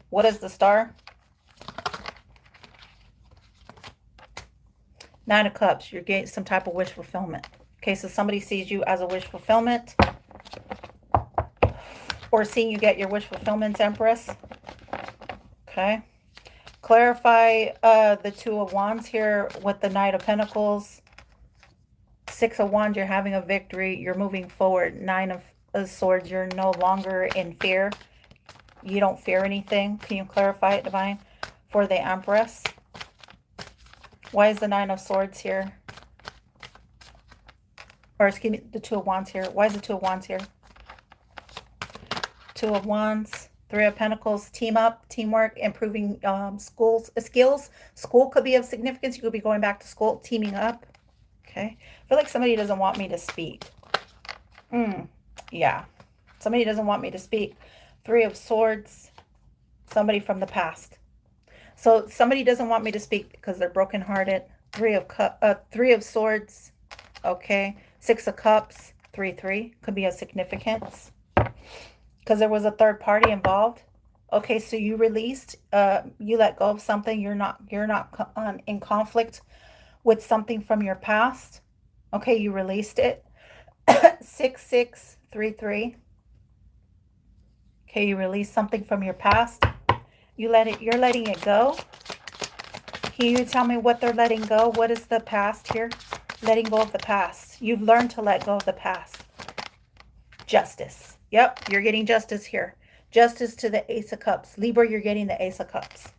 Speaker 1: What is the star? Nine of Cups. You're getting some type of wish fulfillment. Okay, so somebody sees you as a wish fulfillment. Or seeing you get your wish fulfillments, Empress. Okay. Clarify the Two of Wands here with the Knight of Pentacles. Six of Wands, you're having a victory. You're moving forward. Nine of Swords, you're no longer in fear. You don't fear anything. Can you clarify it, Divine? For the Empress. Why is the Nine of Swords here? Or excuse me, the Two of Wands here. Why is the Two of Wands here? Two of Wands. Three of Pentacles. Team up, teamwork, improving skills. School could be of significance. You could be going back to school, teaming up. Okay. I feel like somebody doesn't want me to speak. Yeah. Somebody doesn't want me to speak. Three of Swords. Somebody from the past. So somebody doesn't want me to speak because they're brokenhearted. Three of Swords. Okay. Six of Cups. 3-3. Could be of significance. Because there was a third party involved. Okay, so you released, you let go of something. You're not in conflict with something from your past. Okay, you released it. 6-6-3-3. Okay, you released something from your past. You're letting it go. Can you tell me what they're letting go? What is the past here? Letting go of the past. You've learned to let go of the past. Justice. Yep, you're getting justice here. Justice to the Ace of Cups. Libra, you're getting the Ace of Cups.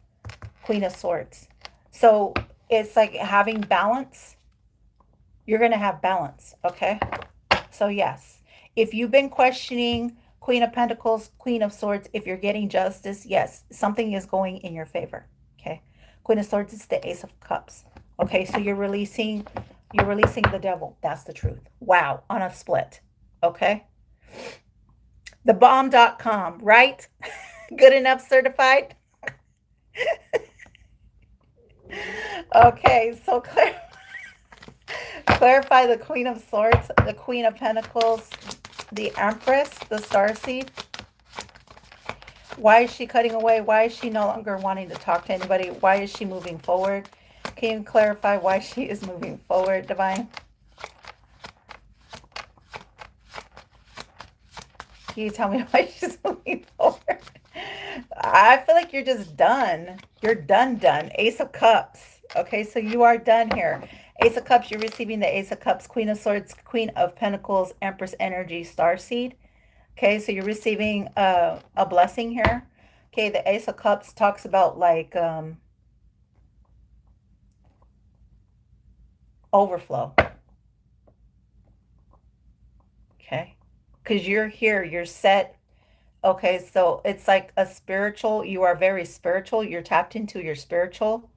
Speaker 1: Queen of Swords. So it's like having balance. You're going to have balance, okay? So yes, If you've been questioning Queen of Pentacles, Queen of Swords, if you're getting justice, yes, something is going in your favor. Okay. Queen of Swords is the Ace of Cups. Okay, so you're releasing the devil. That's the truth. Wow, on a split. Okay. Thebomb.com, right? Good enough certified. Okay, so clarify the Queen of Swords, the Queen of Pentacles, the Empress, the Starseed. Why is she cutting away? Why is she no longer wanting to talk to anybody? Why is she moving forward? Can you clarify why she is moving forward, Divine? Can you tell me why she's moving forward? I feel like you're just done. You're done. Ace of Cups. Okay, so you are done here. Ace of Cups, you're receiving the Ace of Cups, Queen of Swords, Queen of Pentacles, Empress Energy, Starseed. Okay, so you're receiving a blessing here. Okay, the Ace of Cups talks about like overflow. Okay, because you're here, you're set. Okay, so it's like a spiritual, you are very spiritual. You're tapped into your spiritual.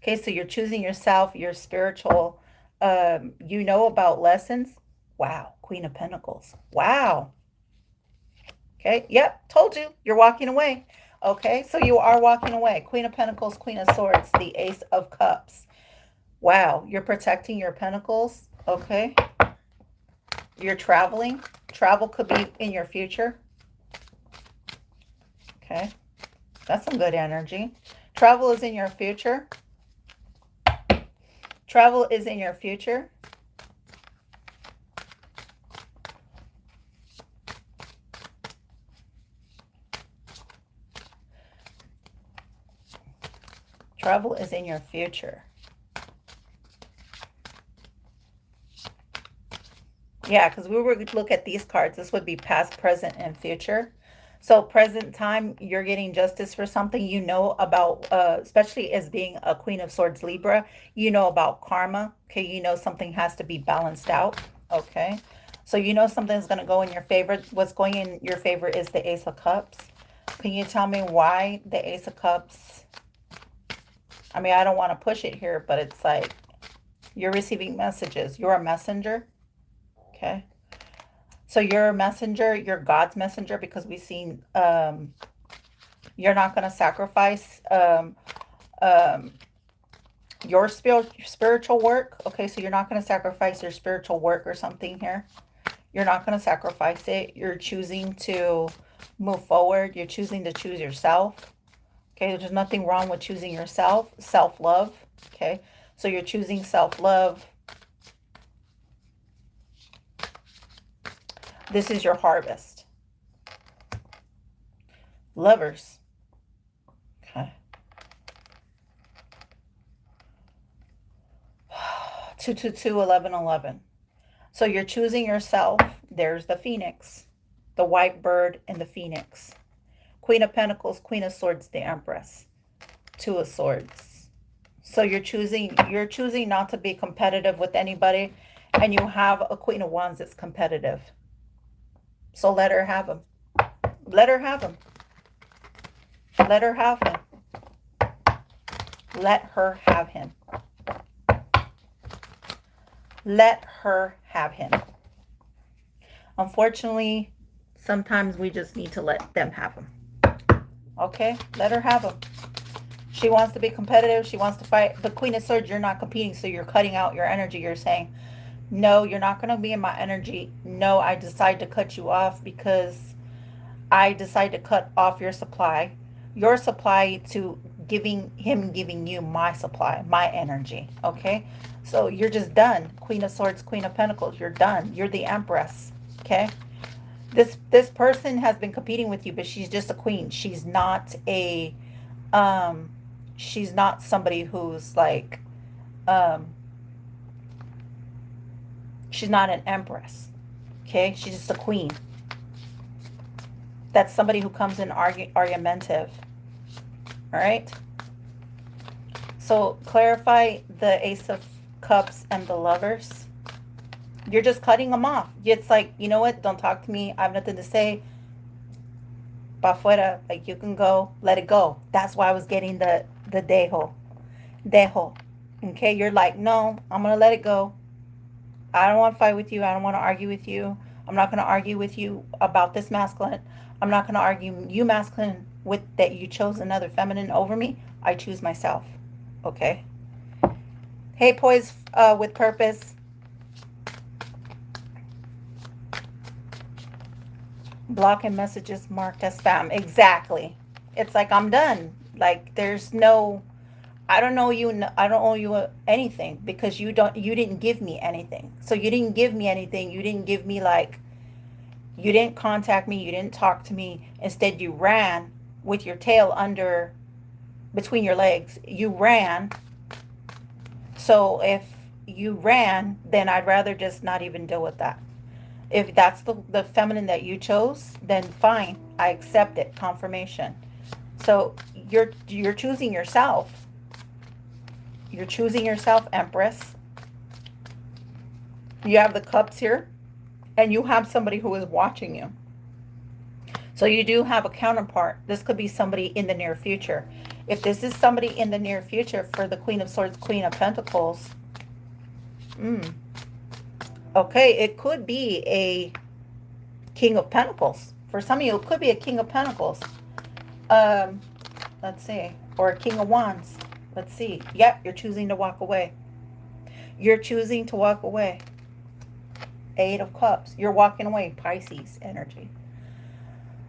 Speaker 1: Okay, so you're choosing yourself, your spiritual. You know about lessons. Wow, Queen of Pentacles. Wow. Okay, yep, told you. You're walking away. Okay, so you are walking away. Queen of Pentacles, Queen of Swords, the Ace of Cups. Wow, you're protecting your pentacles. Okay. You're traveling. Travel could be in your future. Okay. That's some good energy. Travel is in your future. Travel is in your future. Travel is in your future. Yeah, because we were to look at these cards. This would be past, present, and future. So present time, you're getting justice for something you know about, especially as being a Queen of Swords Libra, you know about karma. Okay, you know something has to be balanced out. Okay, so you know something's going to go in your favor. What's going in your favor is the Ace of Cups. Can you tell me why the Ace of Cups? I mean, I don't want to push it here, but it's like you're receiving messages. You're a messenger. Okay. So you're a messenger, you're God's messenger, because we've seen you're not going to sacrifice your spiritual work. Okay, so you're not going to sacrifice your spiritual work or something here. You're not going to sacrifice it. You're choosing to move forward. You're choosing to choose yourself. Okay, there's nothing wrong with choosing yourself. Self-love. Okay, so you're choosing self-love. This is your harvest. Lovers. Okay. 222, 11, 11. So you're choosing yourself. There's the Phoenix, the white bird, and the Phoenix. Queen of Pentacles, Queen of Swords, the Empress. Two of Swords. So you're choosing not to be competitive with anybody, and you have a Queen of Wands that's competitive. So let her have him. Let her have him. Let her have him. Let her have him. Let her have him. Unfortunately, sometimes we just need to let them have him. Okay? Let her have him. She wants to be competitive. She wants to fight. The Queen of Swords, you're not competing, so you're cutting out your energy. You're saying, no, you're not going to be in my energy. No, I decide to cut you off because I decide to cut off your supply to giving you my supply, my energy. Okay, so you're just done. Queen of Swords, Queen of Pentacles, you're done. You're the Empress. Okay, this person has been competing with you, but she's just a queen. She's not a she's not somebody who's like she's not an empress. Okay, she's just a queen. That's somebody who comes in argumentative. All right. So clarify the Ace of Cups and the Lovers. You're just cutting them off. It's like, you know what? Don't talk to me. I have nothing to say. Pa fuera. Like, you can go. Let it go. That's why I was getting the dejo. Dejo. Okay? You're like, no, I'm going to let it go. I don't want to fight with you. I don't want to argue with you. I'm not going to argue with you about this masculine. I'm not going to argue you masculine with that you chose another feminine over me. I choose myself. Okay? Hey, poise with purpose. Blocking messages marked as spam. Exactly. It's like I'm done. Like there's no. I don't know you. I don't owe you anything because you don't. You didn't give me anything. So you didn't give me anything. You didn't give me like. You didn't contact me. You didn't talk to me. Instead, you ran with your tail under between your legs. You ran. So if you ran, then I'd rather just not even deal with that. If that's the feminine that you chose, then fine. I accept it. Confirmation. So you're choosing yourself. You're choosing yourself, Empress. You have the cups here, and you have somebody who is watching you. So you do have a counterpart. This could be somebody in the near future. If this is somebody in the near future for the Queen of Swords, Queen of Pentacles, okay, it could be a King of Pentacles. For some of you, it could be a King of Pentacles. Let's see. Or a King of Wands. Let's see. Yep, you're choosing to walk away. You're choosing to walk away. Eight of Cups. You're walking away. Pisces energy.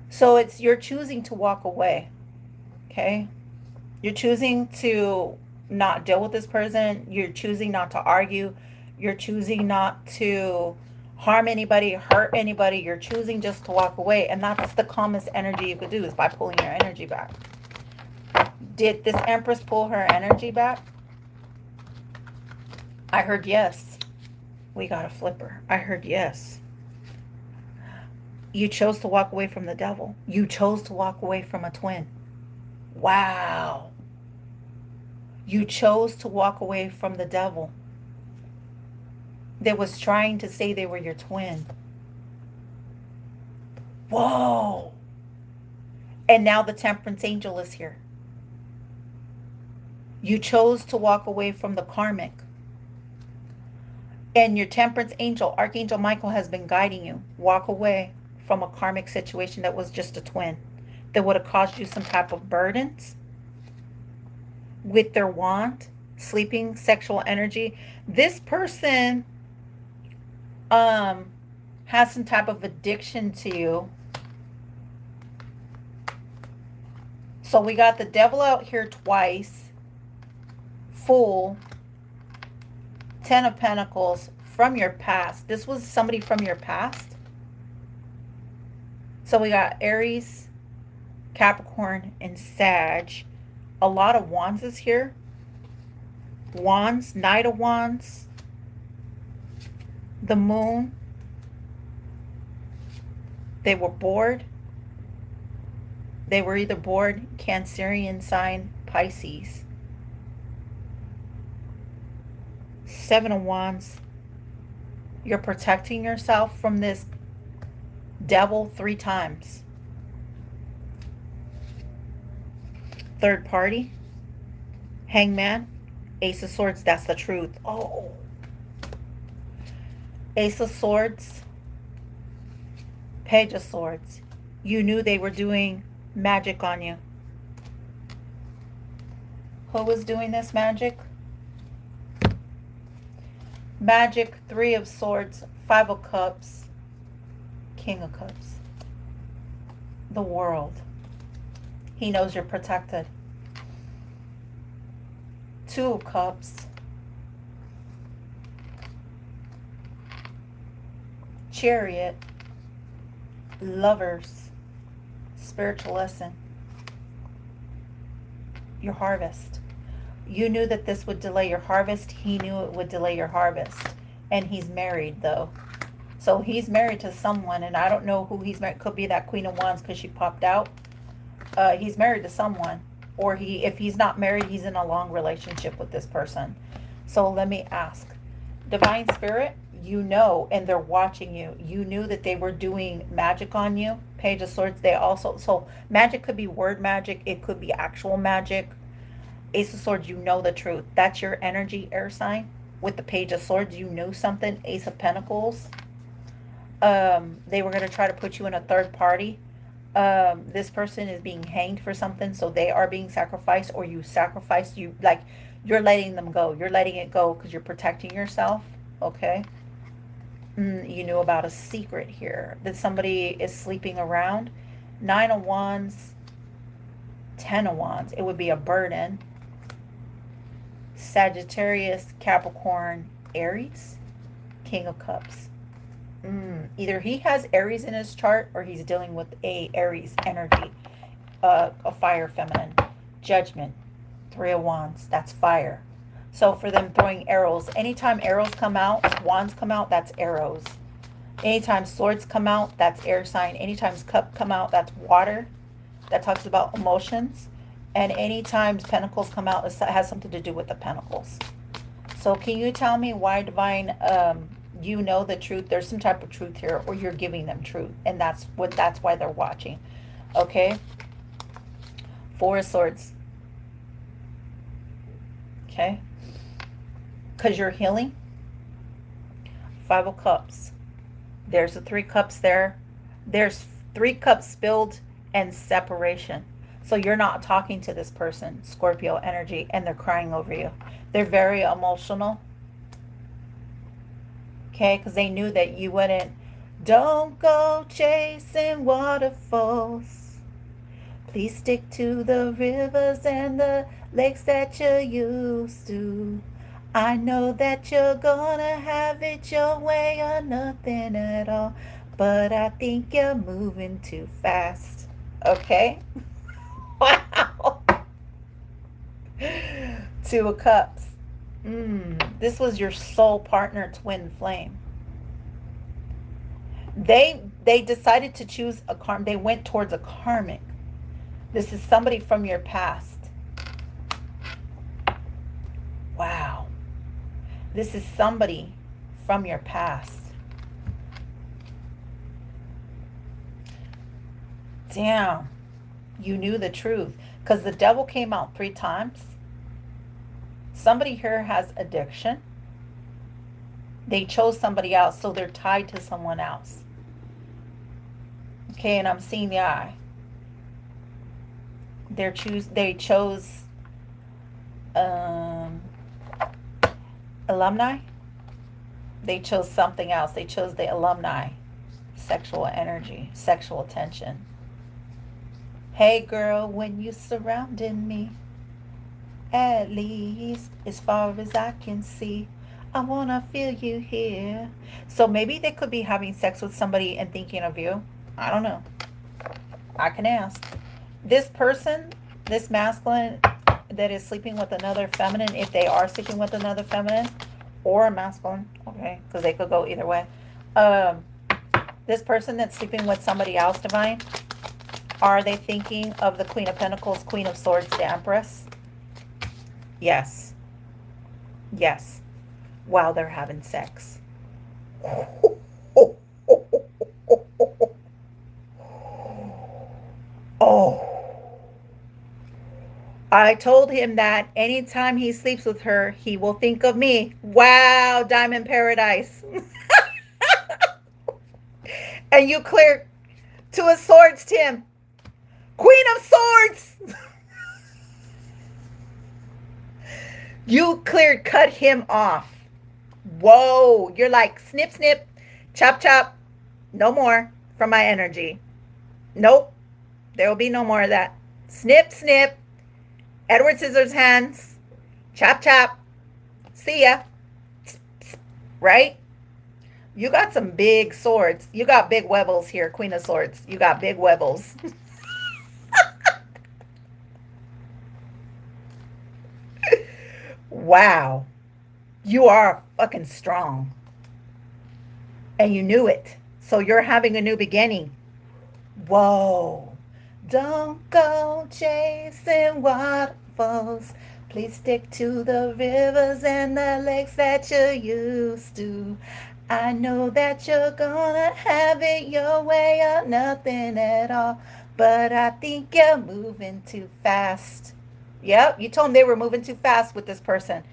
Speaker 1: So you're choosing to walk away. Okay? You're choosing to not deal with this person. You're choosing not to argue. You're choosing not to harm anybody, hurt anybody. You're choosing just to walk away. And that's the calmest energy you could do is by pulling your energy back. Did this Empress pull her energy back? I heard yes. We got a flipper. I heard yes. You chose to walk away from the devil. You chose to walk away from a twin. Wow. You chose to walk away from the devil that was trying to say they were your twin. Whoa. And now the Temperance Angel is here. You chose to walk away from the karmic. And your Temperance Angel, Archangel Michael, has been guiding you. Walk away from a karmic situation that was just a twin. That would have caused you some type of burdens. With their wand, sleeping, sexual energy. This person has some type of addiction to you. So we got the devil out here twice. Fool. 10 of Pentacles from your past. This was somebody from your past. So we got Aries, Capricorn, and Sag. A lot of Wands is here. Wands, Knight of Wands. The Moon. They were bored. They were either bored, Cancerian sign, Pisces. Seven of Wands. You're protecting yourself from this devil 3 times. Third party. Hangman. Ace of Swords. That's the truth. Oh. Ace of Swords. Page of Swords. You knew they were doing magic on you. Who was doing this magic? Magic, 3 of Swords, 5 of Cups, King of Cups. The world. He knows you're protected. 2 of Cups. Chariot. Lovers. Spiritual lesson. Your harvest. You knew that this would delay your harvest. He knew it would delay your harvest. And he's married, though. So he's married to someone, and I don't know who he's married. Could be that Queen of Wands because she popped out. He's married to someone. Or if he's not married, he's in a long relationship with this person. So let me ask. Divine Spirit, you know, and they're watching you. You knew that they were doing magic on you. Page of Swords, they also, so magic could be word magic, it could be actual magic. Ace of Swords, you know the truth. That's your energy, air sign. With the Page of Swords, you knew something. Ace of Pentacles, they were going to try to put you in a third party. This person is being hanged for something, so they are being sacrificed, or you sacrificed, you, like, you're letting them go. You're letting it go because you're protecting yourself. Okay. You knew about a secret here that somebody is sleeping around. 9 of Wands, 10 of Wands. It would be a burden. Sagittarius, Capricorn, Aries, King of Cups. Either he has Aries in his chart or he's dealing with a Aries energy, a fire feminine. Judgment, 3 of Wands, that's fire. So for them throwing arrows, anytime arrows come out, wands come out, that's arrows. Anytime swords come out, that's air sign. Anytime cup come out, that's water. That talks about emotions. And anytime pentacles come out, it has something to do with the pentacles. So can you tell me why, Divine, you know the truth? There's some type of truth here, or you're giving them truth, and that's why they're watching. Okay. 4 of Swords. Okay. Because you're healing. 5 of Cups. There's the 3 cups there. There's 3 cups spilled and separation. So you're not talking to this person, Scorpio energy, and they're crying over you. They're very emotional. Okay, because they knew that you wouldn't. Don't go chasing waterfalls. Please stick to the rivers and the lakes that you used to. I know that you're gonna have it your way or nothing at all, but I think you're moving too fast. Okay? Wow. 2 of Cups. This was your soul partner, twin flame. They decided to choose a karm. They went towards a karmic. This is somebody from your past. Wow. This is somebody from your past. Damn. You knew the truth. Because the devil came out 3 times. Somebody here has addiction. They chose somebody else, so they're tied to someone else. Okay, and I'm seeing the eye. They chose alumni. They chose something else. They chose the alumni. Sexual energy, sexual attention. Hey girl, when you surrounded me, at least as far as I can see, I wanna feel you here. So maybe they could be having sex with somebody and thinking of you. I don't know. I can ask. This person, this masculine that is sleeping with another feminine, if they are sleeping with another feminine or a masculine, okay, because they could go either way. This person that's sleeping with somebody else, Divine, are they thinking of the Queen of Pentacles, Queen of Swords, the Empress? Yes. Yes. While they're having sex. Oh. I told him that anytime he sleeps with her, he will think of me. Wow, Diamond Paradise. And you cleared 2 of Swords, Tim. Queen of Swords. You cleared, cut him off. Whoa, you're like snip, snip, chop, chop. No more from my energy. Nope, there will be no more of that. Snip, snip. Edward Scissorhands. Chop, chop. See ya. Right? You got some big swords. You got big webbles here, Queen of Swords. You got big webbles. Wow. You are fucking strong. And you knew it. So you're having a new beginning. Whoa. Don't go chasing waterfalls. Please stick to the rivers and the lakes that you used to. I know that you're gonna have it your way or nothing at all, but I think you're moving too fast. Yep, you told them they were moving too fast with this person.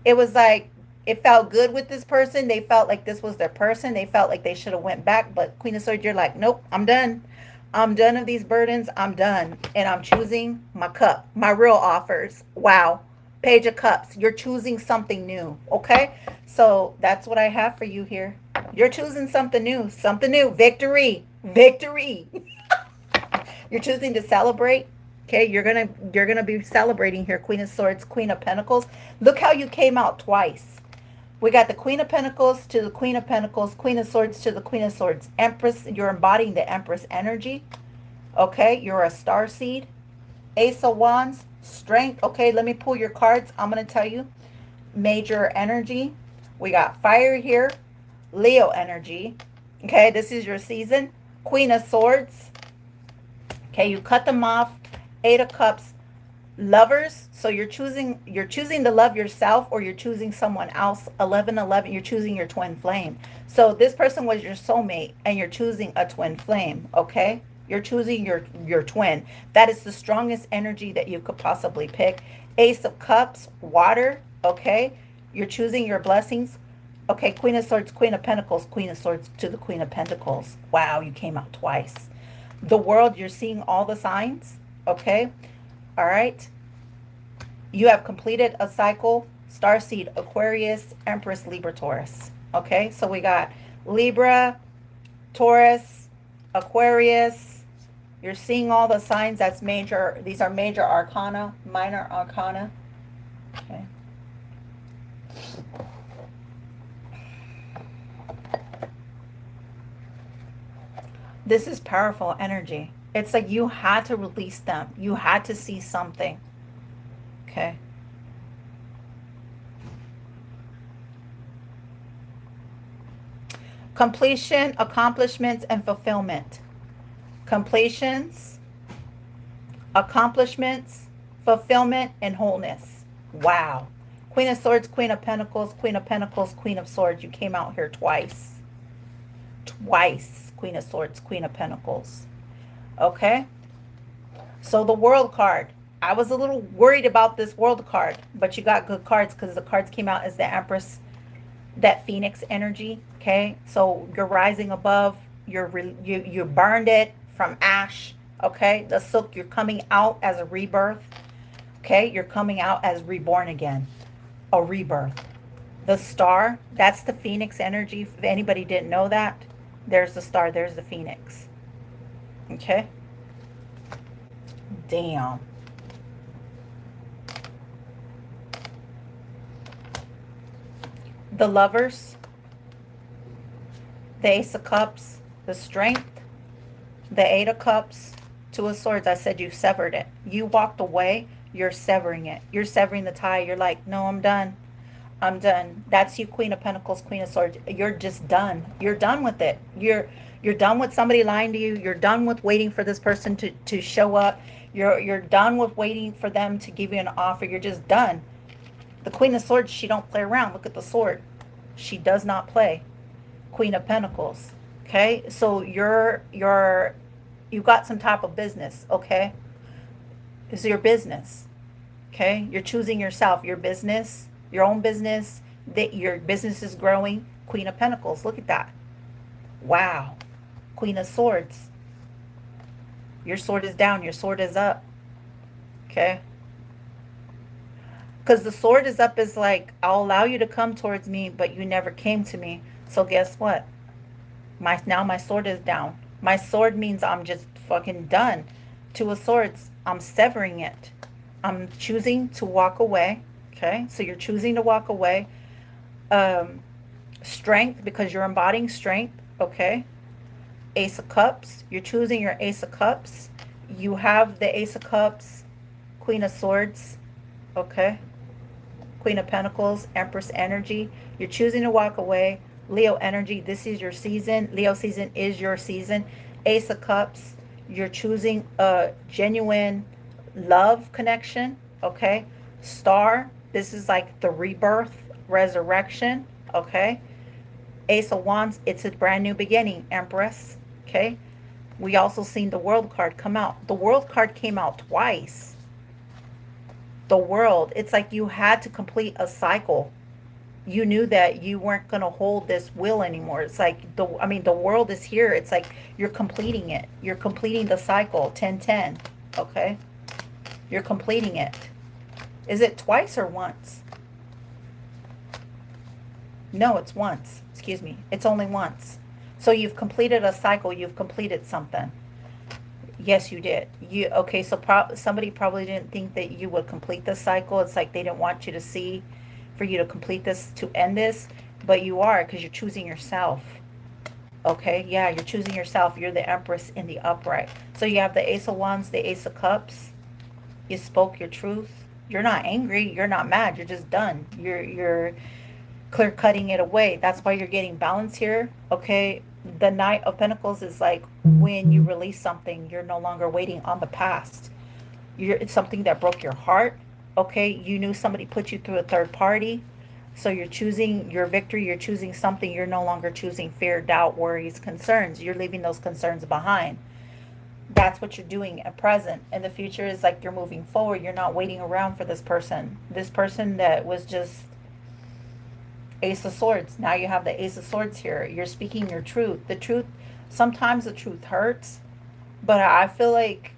Speaker 1: It was like it felt good with this person. They felt like this was their person. They felt like they should have went back, but Queen of Swords, you're like, nope, I'm done. I'm done of these burdens. I'm done, and I'm choosing my cup, my real offers. Wow. Page of Cups. You're choosing something new. Okay? So that's what I have for you here. You're choosing something new. Something new. Victory. Victory. You're choosing to celebrate. Okay, you're gonna be celebrating here. Queen of Swords, Queen of Pentacles. Look how you came out twice. We got the Queen of Pentacles to the Queen of Pentacles, Queen of Swords to the Queen of Swords. Empress, you're embodying the Empress energy. Okay, you're a star seed. Ace of Wands, strength. Okay, let me pull your cards. I'm going to tell you. Major energy. We got fire here. Leo energy. Okay, this is your season. Queen of Swords. Okay, you cut them off. Eight of Cups. Lovers. So you're choosing to love yourself, or you're choosing someone else. 1111, you're choosing your twin flame. So this person was your soulmate and you're choosing a twin flame, okay? You're choosing your twin. That is the strongest energy that you could possibly pick. Ace of Cups, water, okay? You're choosing your blessings. Okay, Queen of Swords, Queen of Pentacles, Queen of Swords to the Queen of Pentacles. Wow, you came out twice. The World, you're seeing all the signs, okay? All right. You have completed a cycle. Starseed, Aquarius, Empress, Libra, Taurus. Okay, so we got Libra, Taurus, Aquarius. You're seeing all the signs. That's major. These are major arcana, minor arcana. Okay. This is powerful energy. It's like you had to release them. You had to see something. Okay. Completion, accomplishments, and fulfillment. Completions, accomplishments, fulfillment, and wholeness. Wow. Queen of Swords, Queen of Pentacles, Queen of Pentacles, Queen of Swords. You came out here twice. Twice. Queen of Swords, Queen of Pentacles. Okay. So the World card. I was a little worried about this World card, but you got good cards because the cards came out as the Empress, that Phoenix energy. Okay. So you're rising above. You burned it from ash. Okay. The silk, you're coming out as a rebirth. Okay. You're coming out as reborn again. A rebirth. The star, that's the Phoenix energy. If anybody didn't know that, there's the star, there's the Phoenix. Okay. Damn. The Lovers, the Ace of Cups, the Strength, the Eight of Cups, Two of Swords. I said you severed it. You walked away. You're severing it. You're severing the tie. You're like, no, I'm done. I'm done. That's you, Queen of Pentacles, Queen of Swords. You're just done. You're done with it. You're done with somebody lying to you. You're done with waiting for this person to show up. You're done with waiting for them to give you an offer. You're just done. The Queen of Swords, she don't play around. Look at the sword. She does not play. Queen of Pentacles. Okay? So you got some type of business, okay? It's your business. Okay? You're choosing yourself, your business, your own business, that your business is growing. Queen of Pentacles. Look at that. Wow. Queen of Swords. Your sword is down, your sword is up. Okay? Because the sword is up is like, I'll allow you to come towards me, but you never came to me. So guess what? Now my sword is down. My sword means I'm just fucking done. Two of Swords, I'm severing it. I'm choosing to walk away. Okay, so you're choosing to walk away. Strength, because you're embodying strength. Okay. Ace of Cups, you're choosing your Ace of Cups. You have the Ace of Cups, Queen of Swords. Okay. Queen of Pentacles, Empress energy. You're choosing to walk away. Leo energy, this is your season. Leo season is your season. Ace of Cups, you're choosing a genuine love connection. Okay. Star, this is like the rebirth, resurrection. Okay. Ace of Wands, it's a brand new beginning, Empress. Okay? We also seen the World card come out. The World card came out twice. The World, it's like you had to complete a cycle. You knew that you weren't going to hold this will anymore. It's like the world is here. It's like you're completing it. You're completing the cycle. 10-10. Okay? You're completing it. Is it twice or once? No, it's once. Excuse me. It's only once. So you've completed a cycle. You've completed something. Yes, you did. Okay, so somebody probably didn't think that you would complete this cycle. It's like they didn't want you to see, for you to complete this, to end this, but you are, because you're choosing yourself. Okay, yeah, you're choosing yourself. You're the Empress in the upright. So you have the Ace of Wands, the Ace of Cups. You spoke your truth. You're not angry. You're not mad. You're just done. You're clear cutting it away. That's why you're getting balance here. Okay, the Knight of Pentacles is like when you release something, you're no longer waiting on the past. It's something that broke your heart. Okay, you knew somebody put you through a third party, so you're choosing your victory. You're choosing something. You're no longer choosing fear, doubt, worries, concerns. You're leaving those concerns behind. That's what you're doing at present. And the future is like you're moving forward. You're not waiting around for this person that was just Ace of Swords. Now you have the Ace of Swords here. You're speaking your truth. The truth, sometimes the truth hurts, but I feel like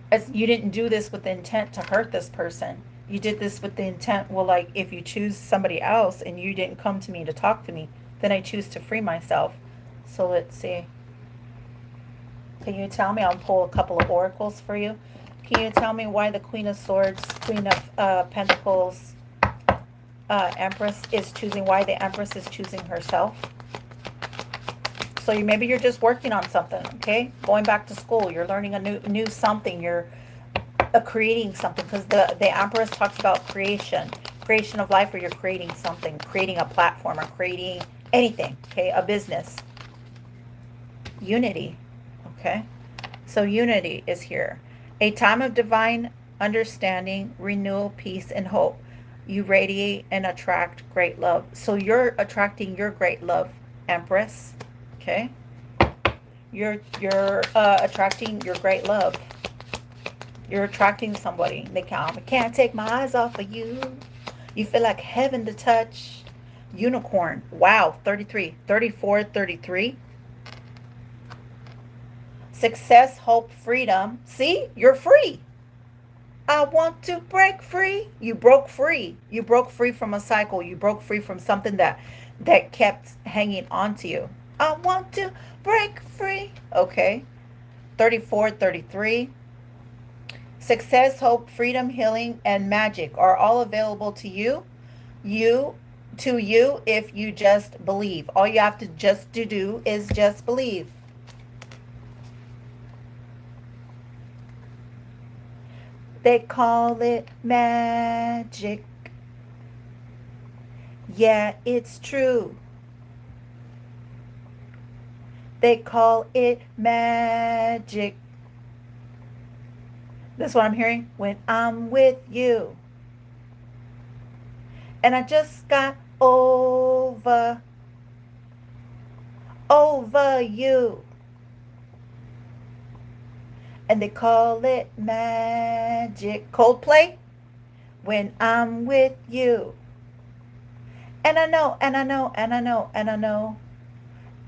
Speaker 1: as you didn't do this with the intent to hurt this person. You did this with the intent, well, like if you choose somebody else and you didn't come to me to talk to me, then I choose to free myself. So let's see. Can you tell me? I'll pull a couple of oracles for you. Can you tell me why the Queen of Swords, Queen of Pentacles, Empress is choosing, why the Empress is choosing herself? So maybe you're just working on something, okay? Going back to school, you're learning a new something. You're creating something, because the Empress talks about creation of life, where you're creating something, creating a platform, or creating anything, okay? A business. Unity, okay? So unity is here. A time of divine understanding, renewal, peace, and hope. You radiate and attract great love. So you're attracting your great love, Empress. Okay? You're attracting your great love. You're attracting somebody. I can't take my eyes off of you. You feel like heaven to touch. Unicorn. Wow. 33. 34, 33. Success, hope, freedom. See? You're free. I want to break free. You broke free. You broke free from a cycle. You broke free from something that kept hanging on to you. I want to break free. Okay. 34, 33. Success, hope, freedom, healing, and magic are all available to you. To you if you just believe. All you have to just do is just believe. They call it magic. Yeah, it's true. They call it magic. That's what I'm hearing. When I'm with you. And I just got over you. And they call it magic. Coldplay. When I'm with you. And I know, and I know, and I know, and I know.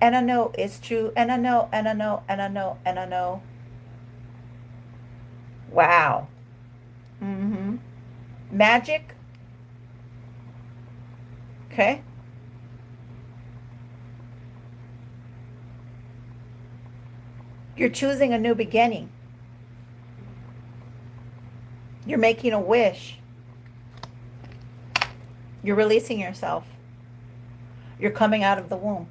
Speaker 1: And I know it's true. And I know, and I know, and I know, and I know. Wow. Mm-hmm. Magic. Okay. You're choosing a new beginning. You're making a wish. You're releasing yourself. You're coming out of the womb.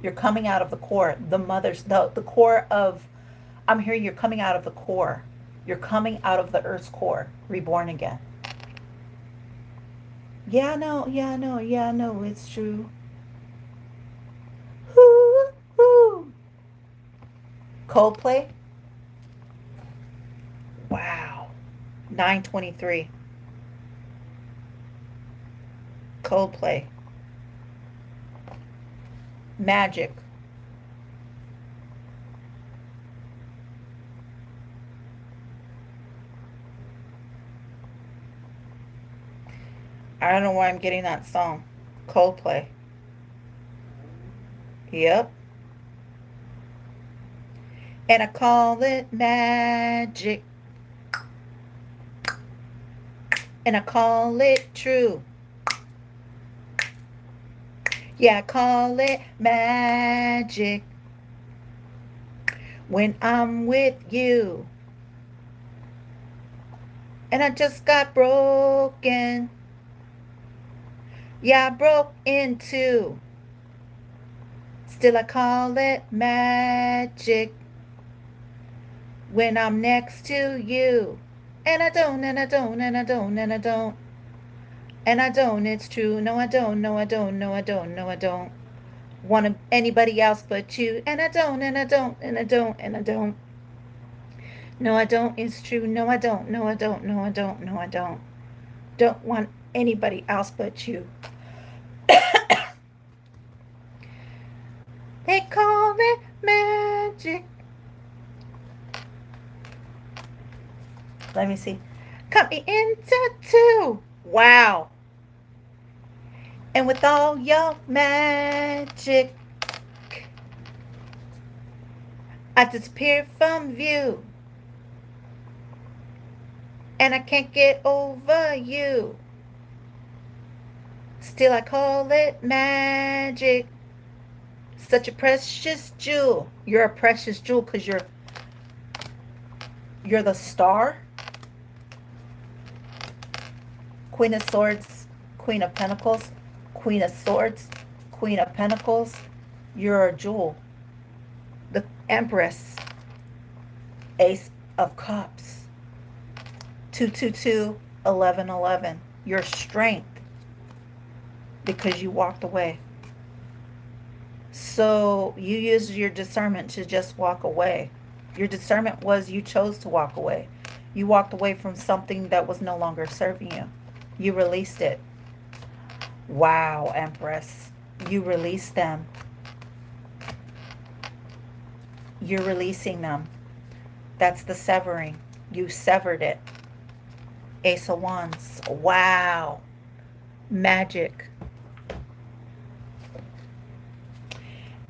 Speaker 1: You're coming out of the core, the core of, I'm hearing you're coming out of the core. You're coming out of the earth's core, reborn again. Yeah, I know, it's true. Whoo, whoo. Coldplay. Wow. 923. Coldplay. Magic. I don't know why I'm getting that song. Coldplay. Yep. And I call it magic. And I call it true. Yeah, I call it magic when I'm with you. And I just got broken. Yeah, I broke in two. Still I call it magic when I'm next to you. And I don't, and I don't, and I don't, and I don't. And I don't, it's true. No, I don't, no, I don't, no, I don't, no, I don't want anybody else but you. And I don't, and I don't, and I don't, and I don't. No, I don't, it's true. No, I don't, no, I don't, no, I don't, no, I don't. Don't want anybody else but you. They call it magic. Let me see. Cut me into two. Wow. And with all your magic, I disappear from view. And I can't get over you. Still I call it magic. Such a precious jewel. You're a precious jewel because you're the star. Queen of Swords, Queen of Pentacles, Queen of Swords, Queen of Pentacles. You're a jewel. The Empress, Ace of Cups. 222, 1111. Your strength because you walked away. So you used your discernment to just walk away. Your discernment was you chose to walk away. You walked away from something that was no longer serving you. You released it. Wow, Empress. You released them. You're releasing them. That's the severing. You severed it. Ace of Wands. Wow. Magic.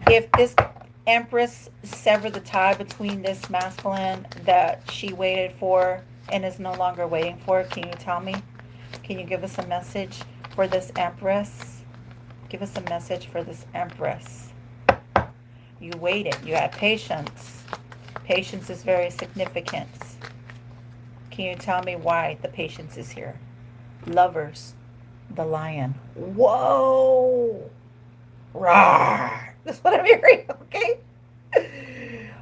Speaker 1: If this Empress severed the tie between this masculine that she waited for and is no longer waiting for, can you tell me? Can you give us a message for this Empress? Give us a message for this Empress. You waited. You had patience. Patience is very significant. Can you tell me why the patience is here? Lovers. The Lion. Whoa! Rawr! That's what I'm hearing, okay?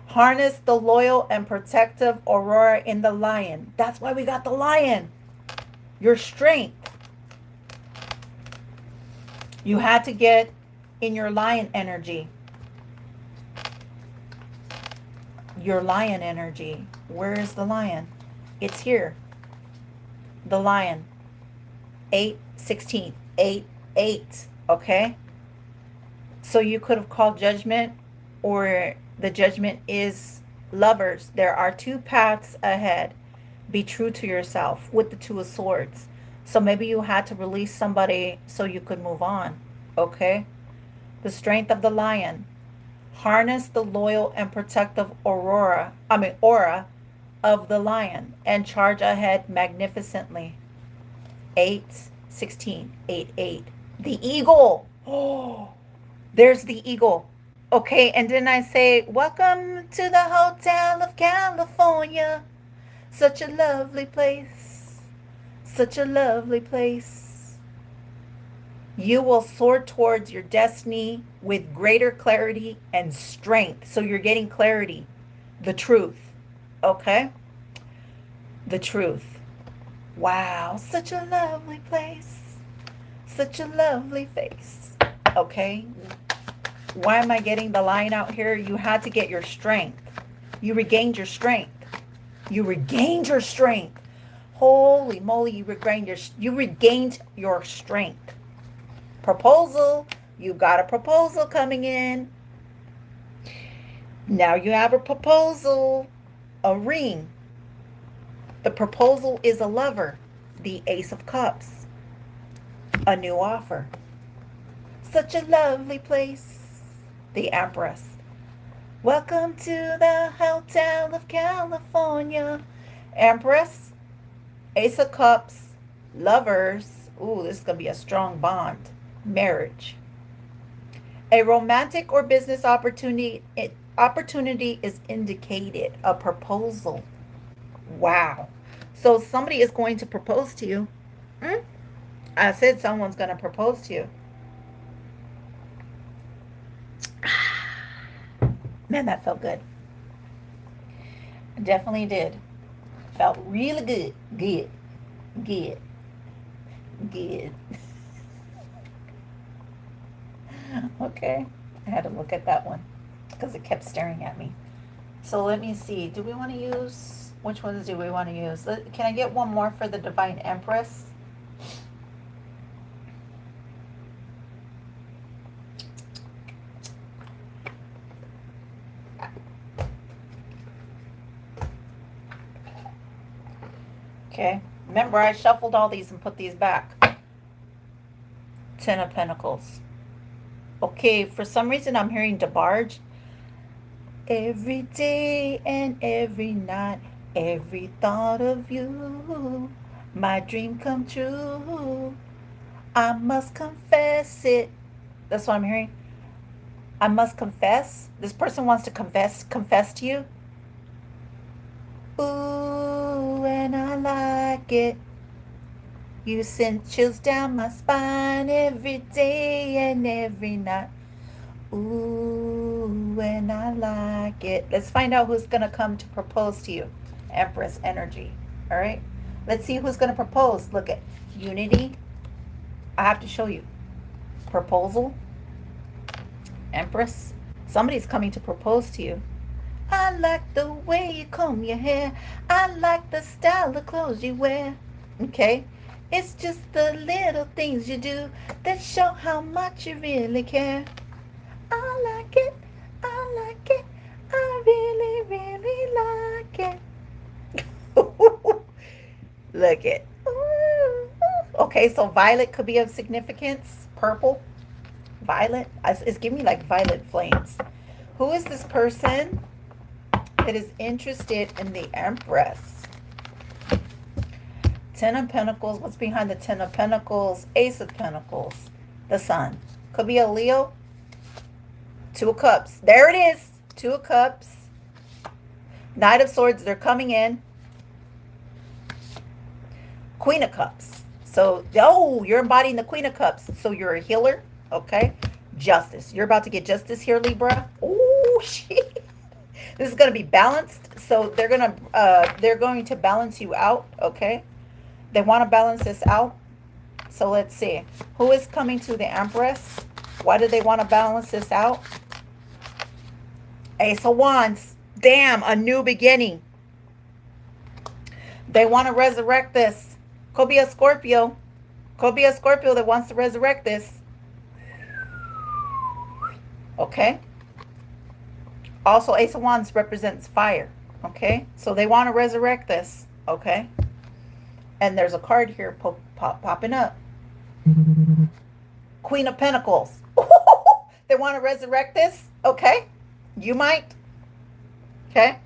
Speaker 1: Harness the loyal and protective aurora in the Lion. That's why we got the Lion. Your strength. You had to get in your Lion energy. Your Lion energy. Where is the Lion? It's here. The Lion. 8, 16. 8, 8. Okay? So you could have called judgment, or the judgment is lovers. There are two paths ahead. Be true to yourself with the Two of Swords. So maybe you had to release somebody so you could move on. Okay? The strength of the Lion. Harness the loyal and protective aura of the Lion and charge ahead magnificently. 8, 16, 8, 8. The eagle. Oh, there's the eagle. Okay, and then I say, welcome to the Hotel of California. Such a lovely place. Such a lovely place. You will soar towards your destiny with greater clarity and strength. So you're getting clarity. The truth. Okay? The truth. Wow, such a lovely place. Such a lovely face. Okay? Why am I getting the Lion out here? You had to get your strength. You regained your strength. You regained your strength. Holy moly, you regained your strength. Proposal. You got a proposal coming in. Now you have a proposal, a ring. The proposal is a lover, the Ace of Cups, a new offer. Such a lovely place, the Empress. Welcome to the Hotel of California. Empress, Ace of Cups, lovers. Ooh, this is going to be a strong bond. Marriage. A romantic or business opportunity is indicated. A proposal. Wow. So somebody is going to propose to you. I said someone's going to propose to you. Man, that felt good. Definitely did. Felt really good. Good. Good. Good. Okay. I had to look at that one because it kept staring at me. So let me see. Do we want to use... Which ones do we want to use? Can I get one more for the Divine Empress? Okay. Remember, I shuffled all these and put these back. Ten of Pentacles. Okay, for some reason I'm hearing DeBarge. Every day and every night, every thought of you, my dream come true. I must confess it. That's what I'm hearing. I must confess. This person wants to confess to you. Ooh, and I like it. You send chills down my spine every day and every night. Ooh, and I like it. Let's find out who's going to come to propose to you. Empress energy. All right. Let's see who's going to propose. Look at unity. I have to show you. Proposal. Empress. Somebody's coming to propose to you. I like the way you comb your hair. I like the style of clothes you wear. Okay. It's just the little things you do that show how much you really care. I like it. I like it. I really, really like it. Look it. Okay, so violet could be of significance. Purple. Violet. It's giving me like violet flames. Who is this person that is interested in the Empress? Ten of Pentacles. What's behind the Ten of Pentacles? Ace of Pentacles. The Sun. Could be a Leo. Two of Cups. There it is. Two of Cups. Knight of Swords. They're coming in. Queen of Cups. So, oh, you're embodying the Queen of Cups. So you're a healer. Okay. Justice. You're about to get justice here, Libra. Oh, shit. This is going to be balanced. So they're going to balance you out. Okay. They want to balance this out. So let's see. Who is coming to the Empress? Why do they want to balance this out? Ace of Wands. Damn, a new beginning. They want to resurrect this. Could be a Scorpio. Could be a Scorpio that wants to resurrect this. Okay. Also, Ace of Wands represents fire. Okay. So they want to resurrect this. Okay. And there's a card here popping up. Queen of Pentacles. They want to resurrect this. Okay. You might. Okay.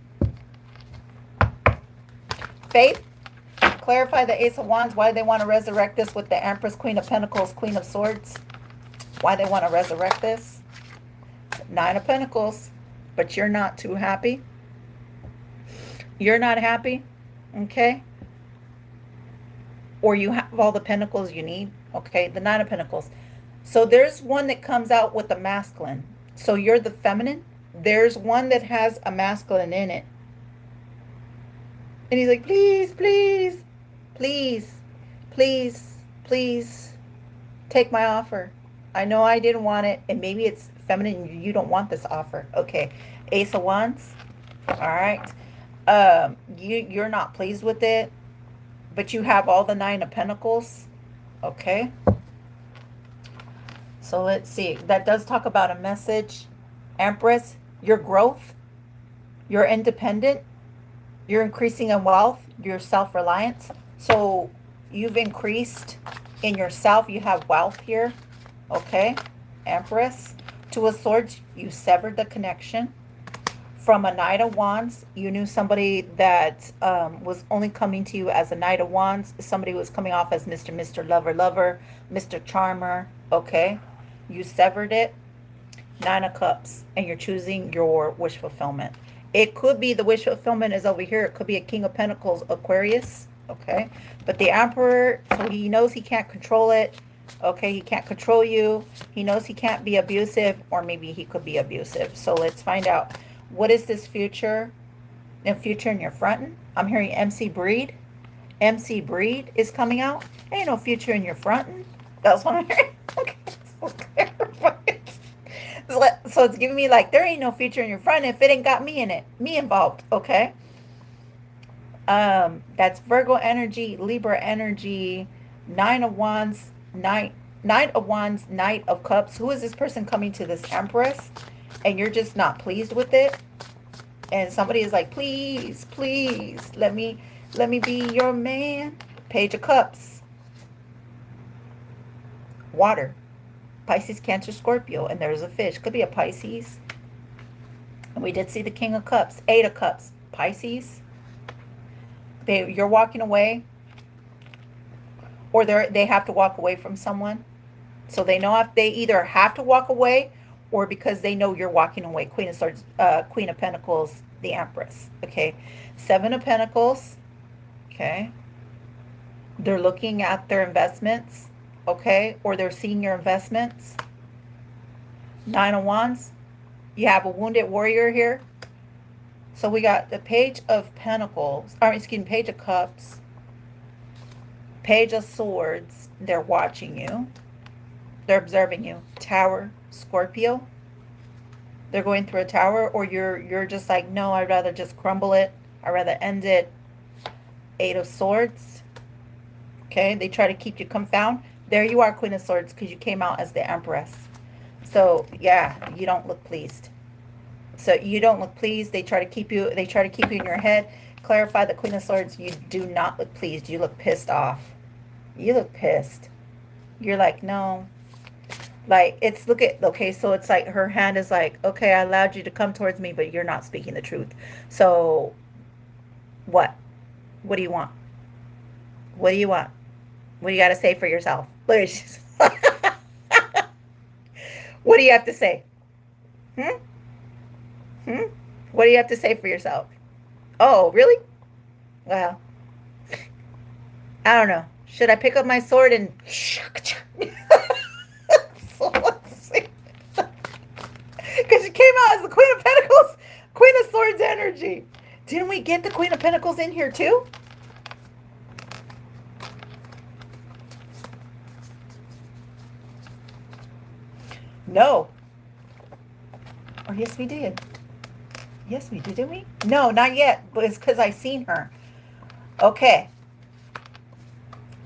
Speaker 1: Faith. Clarify the Ace of Wands. Why they want to resurrect this with the Empress, Queen of Pentacles, Queen of Swords. Why they want to resurrect this. Nine of Pentacles. But you're not too happy. You're not happy. Okay. Or you have all the pentacles you need. Okay. The Nine of Pentacles. So there's one that comes out with the masculine. So you're the feminine. There's one that has a masculine in it. And he's like, please, please, please, please, please take my offer. I know I didn't want it. And maybe it's feminine. You don't want this offer. Okay. Ace of Wands. All right. You're not pleased with it. But you have all the Nine of Pentacles. Okay. So let's see. That does talk about a message. Empress, your growth, you're independent, you're increasing in wealth, your self-reliance. So you've increased in yourself. You have wealth here. Okay. Empress. Two of Swords, you severed the connection. From a Knight of Wands, you knew somebody that was only coming to you as a Knight of Wands. Somebody was coming off as Mr. Lover, Lover, Mr. Charmer. Okay. You severed it. Nine of Cups, and you're choosing your wish fulfillment. It could be the wish fulfillment is over here. It could be a King of Pentacles, Aquarius. Okay. But the Emperor, so he knows he can't control it. Okay. He can't control you. He knows he can't be abusive, or maybe he could be abusive. So let's find out. What is this future? The future in your fronting? I'm hearing MC Breed. MC Breed is coming out. Ain't no future in your fronting. That's what I'm hearing. Okay. So it's giving me like, there ain't no future in your front if it ain't got me in it, me involved. Okay. That's Virgo energy, Libra energy, Nine of Wands, Knight of Wands, Knight of Cups. Who is this person coming to this Empress? And you're just not pleased with it. And somebody is like, please, please, let me be your man. Page of Cups. Water. Pisces, Cancer, Scorpio. And there's a fish. Could be a Pisces. And we did see the King of Cups. Eight of Cups. Pisces. You're walking away. Or they have to walk away from someone. So they know if they either have to walk away, or because they know you're walking away. Queen of Swords, Queen of Pentacles, the Empress. Okay. Seven of Pentacles. Okay. They're looking at their investments. Okay. Or they're seeing your investments. Nine of Wands. You have a wounded warrior here. So we got the Page of Pentacles. Or excuse me, Page of Cups. Page of Swords. They're watching you. They're observing you. Tower, Scorpio. They're going through a tower, or you're just like, no, I'd rather just crumble it. I'd rather end it. Eight of Swords. Okay, they try to keep you confound. There you are, Queen of Swords, because you came out as the Empress. So yeah, you don't look pleased. So you don't look pleased. They try to keep you in your head. Clarify the Queen of Swords. You do not look pleased. You look pissed off. You look pissed. You're like, no. Like, it's, look at, okay, so it's like her hand is like, okay, I allowed you to come towards me, but you're not speaking the truth. So, what? What do you want? What do you want? What do you got to say for yourself? Look at she's What do you have to say? Hmm? Hmm? What do you have to say for yourself? Oh, really? Well, I don't know. Should I pick up my sword and... So let's see. Because she came out as the Queen of Pentacles, Queen of Swords energy. Didn't we get the Queen of Pentacles in here too? No. Or yes, we did. Yes, we did, didn't we? No, not yet. But it's because I seen her. Okay.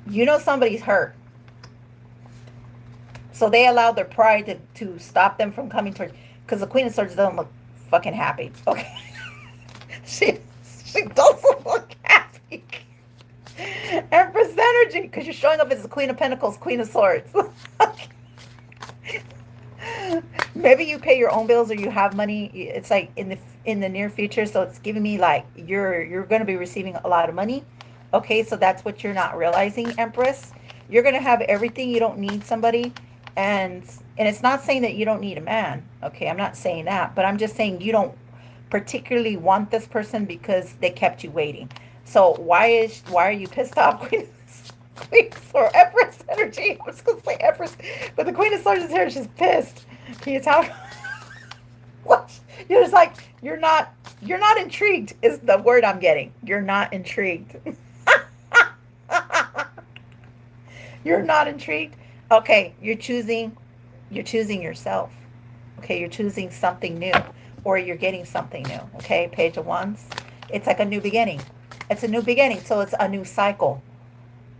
Speaker 1: You know somebody's hurt. So they allowed their pride to stop them from coming towards, because the Queen of Swords doesn't look fucking happy. Okay. she doesn't look happy. Empress energy, because you're showing up as the Queen of Pentacles, Queen of Swords. Maybe you pay your own bills, or you have money. It's like in the near future, so it's giving me like you're going to be receiving a lot of money. Okay, so that's what you're not realizing, Empress. You're going to have everything. You don't need somebody. And it's not saying that you don't need a man. Okay, I'm not saying that, but I'm just saying you don't particularly want this person because they kept you waiting. So why are you pissed off, Queen or Empress energy? I was gonna say Empress, but the Queen of Swords is here. She's pissed. Can you tell? What? You're just like, you're not intrigued is the word I'm getting. You're not intrigued. You're not intrigued. Okay, you're choosing yourself. Okay, you're choosing something new, or you're getting something new. Okay, Page of Wands. It's like a new beginning. It's a new beginning, so it's a new cycle.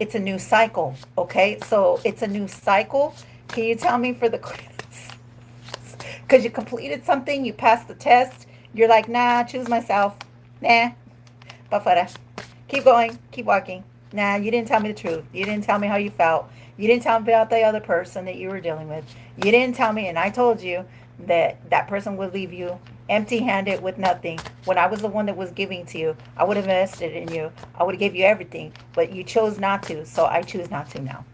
Speaker 1: It's a new cycle. Okay, so it's a new cycle, Can you tell me for the quiz? Because you completed something, you passed the test. You're like, nah, choose myself. Nah, pa fuera. Keep going, keep walking. Nah, you didn't tell me the truth. You didn't tell me how you felt. You didn't tell me about the other person that you were dealing with. You didn't tell me, and I told you that that person would leave you empty-handed with nothing. When I was the one that was giving to you, I would have invested in you. I would have gave you everything, but you chose not to, so I choose not to now.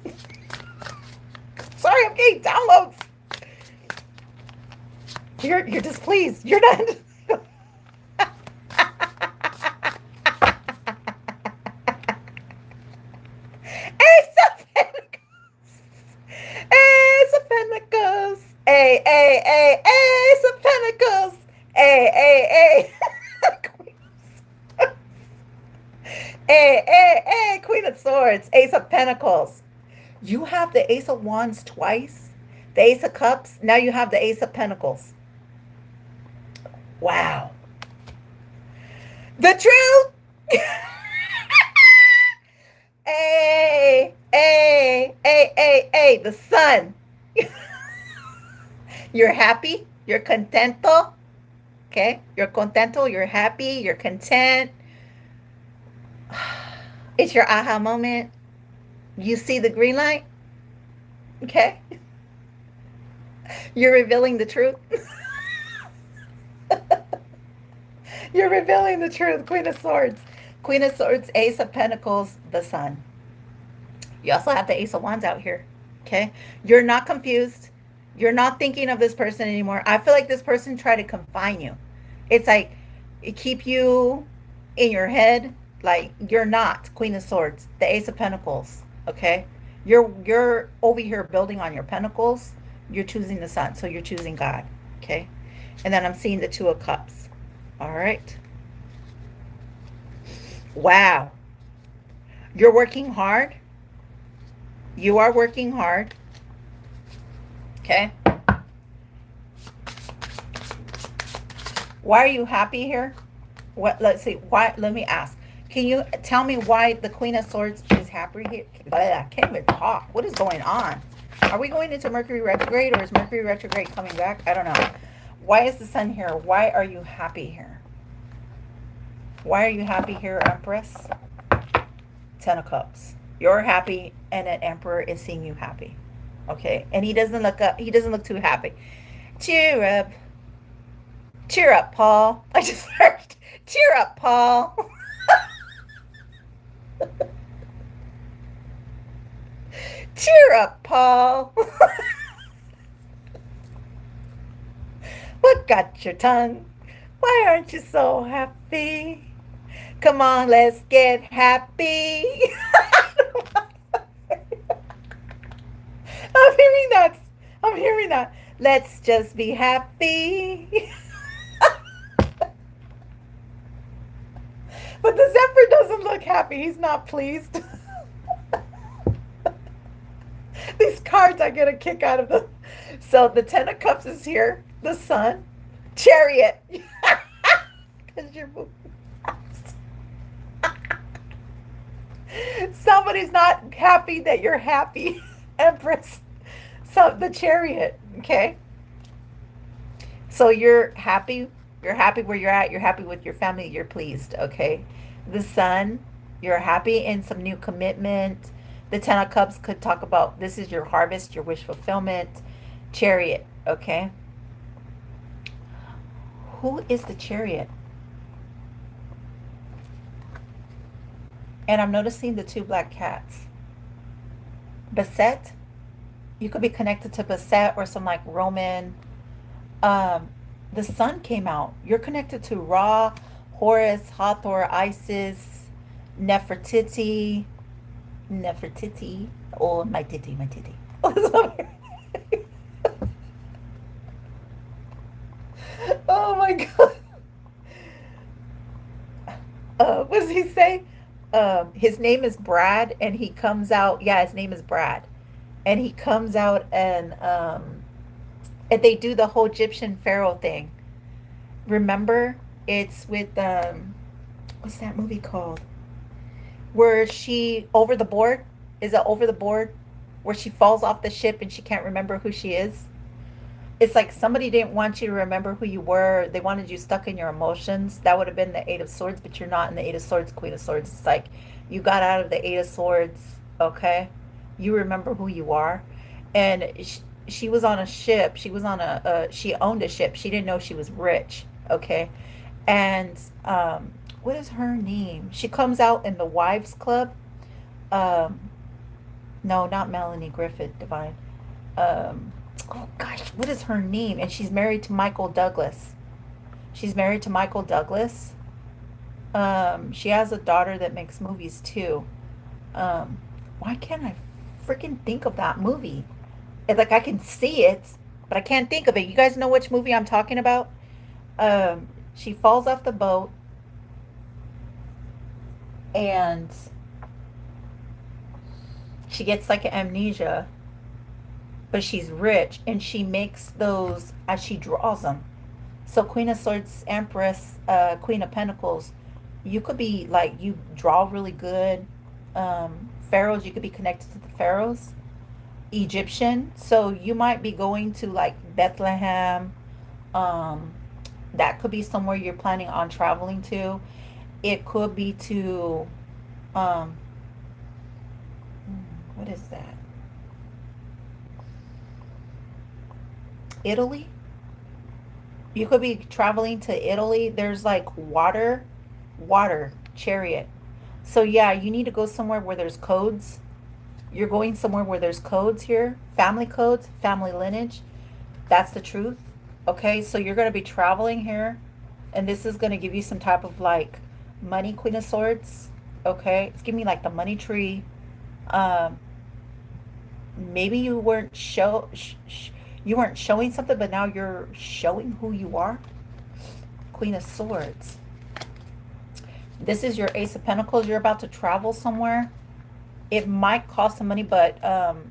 Speaker 1: Sorry, I'm getting downloads. You're displeased. You're not. Ace of Pentacles. Ace of Pentacles. Ace of Pentacles. A. Queen of Swords. Ace of Pentacles. You have the Ace of Wands twice. The Ace of Cups. Now you have the Ace of Pentacles. Wow. The truth. The sun. You're happy. You're contento. Okay. You're contento. You're happy. You're content. It's your aha moment. You see the green light. Okay. You're revealing the truth. You're revealing the truth. Queen of Swords. Queen of Swords, Ace of Pentacles, the Sun. You also have the Ace of Wands out here. Okay? You're not confused. You're not thinking of this person anymore. I feel like this person tried to confine you. It's like it keep you in your head. Like you're not Queen of Swords, the Ace of Pentacles. Okay? You're over here building on your pentacles. You're choosing the Sun, so you're choosing God. Okay? And then I'm seeing the Two of Cups. All right. Wow. You're working hard. You are working hard. Okay. Why are you happy here? What? Let's see. Why? Let me ask. Can you tell me why the Queen of Swords is happy here? I can't even talk. What is going on? Are we going into Mercury retrograde, or is Mercury retrograde coming back? I don't know. Why is the Sun here? Why are you happy here? Why are you happy here, Empress? Ten of Cups. You're happy, and an Emperor is seeing you happy. Okay, and he doesn't look up. He doesn't look too happy. Cheer up, Paul. I just heard. Cheer up, Paul. Cheer up, Paul. What got your tongue? Why aren't you so happy? Come on, let's get happy. I'm hearing that. Let's just be happy. But the Zephyr doesn't look happy. He's not pleased. These cards, I get a kick out of them. So the Ten of Cups is here. The Sun. Chariot. Because you're moving fast. Somebody's not happy that you're happy. Empress. So the Chariot. Okay. So you're happy. You're happy where you're at. You're happy with your family. You're pleased. Okay. The Sun. You're happy in some new commitment. The Ten of Cups could talk about this is your harvest, your wish fulfillment. Chariot, okay? Who is the Chariot? And I'm noticing the two black cats. Basset. You could be connected to Basset or some like Roman. The Sun came out. You're connected to Ra, Horus, Hathor, Isis, Nefertiti. Oh, my titty. Oh my god. What does he say? His name is Brad, and he comes out. Yeah, his name is Brad, and he comes out, and they do the whole Egyptian pharaoh thing. Remember, it's with what's that movie called? Where she over the board? Is it over the board? where she falls off the ship and she can't remember who she is. It's like somebody didn't want you to remember who you were. They wanted you stuck in your emotions. That would have been the Eight of Swords, but you're not in the Eight of Swords, Queen of Swords. It's like you got out of the Eight of Swords, okay? You remember who you are. And she was on a ship. She was on she owned a ship. She didn't know she was rich, okay? And what is her name? She comes out in the Wives Club. Um, no, not Melanie Griffith, Divine. Oh gosh, what is her name? And she's married to Michael Douglas. She's married to Michael Douglas. She has a daughter that makes movies too. Um, why can't I freaking think of that movie? It's like I can see it, but I can't think of it. You guys know which movie I'm talking about? She falls off the boat and she gets like amnesia, but she's rich and she makes those as she draws them. So Queen of Swords, Empress, Queen of Pentacles, you could be like, you draw really good. Pharaohs, you could be connected to the pharaohs. Egyptian, so you might be going to like Bethlehem. Um, that could be somewhere you're planning on traveling to. It could be to, um, what is that? Italy? You could be traveling to Italy. There's like water, chariot. So yeah, you need to go somewhere where there's codes. You're going somewhere where there's codes here, family codes, family lineage. That's the truth. Okay, so you're going to be traveling here, and this is going to give you some type of like money, Queen of Swords. Okay, it's giving me like the money tree. Um, maybe you weren't you weren't showing something, but now you're showing who you are. Queen of Swords. This is your Ace of Pentacles. You're about to travel somewhere. It might cost some money, but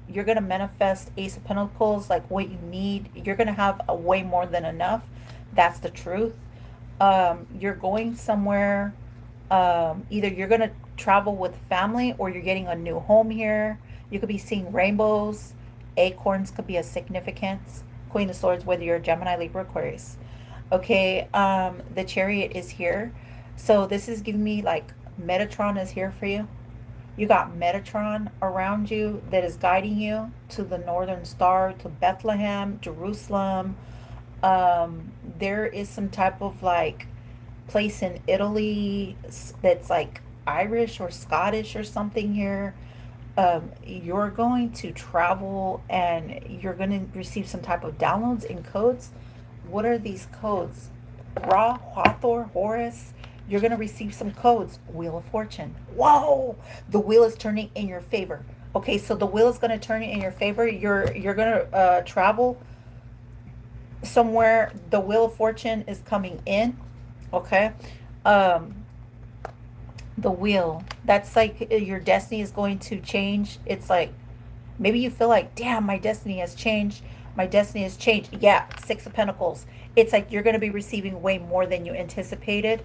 Speaker 1: you're going to manifest Ace of Pentacles, like what you need. You're going to have a way more than enough. That's the truth. You're going somewhere. Either you're going to travel with family or you're getting a new home here. You could be seeing rainbows. Acorns could be a significance. Queen of Swords, whether you're Gemini, Libra, Aquarius. Okay, the Chariot is here. So this is giving me like Metatron is here for you. You got Metatron around you that is guiding you to the Northern Star, to Bethlehem, Jerusalem. There is some type of like place in Italy that's like Irish or Scottish or something here. You're going to travel and you're going to receive some type of downloads and codes. What are these codes? Ra, Hathor, Horus. You're going to receive some codes. Wheel of Fortune. Whoa! The wheel is turning in your favor. Okay, so the wheel is going to turn in your favor. You're going to travel somewhere. The Wheel of Fortune is coming in. Okay? The wheel. That's like your destiny is going to change. It's like maybe you feel like, damn, my destiny has changed. My destiny has changed. Yeah, Six of Pentacles. It's like you're going to be receiving way more than you anticipated.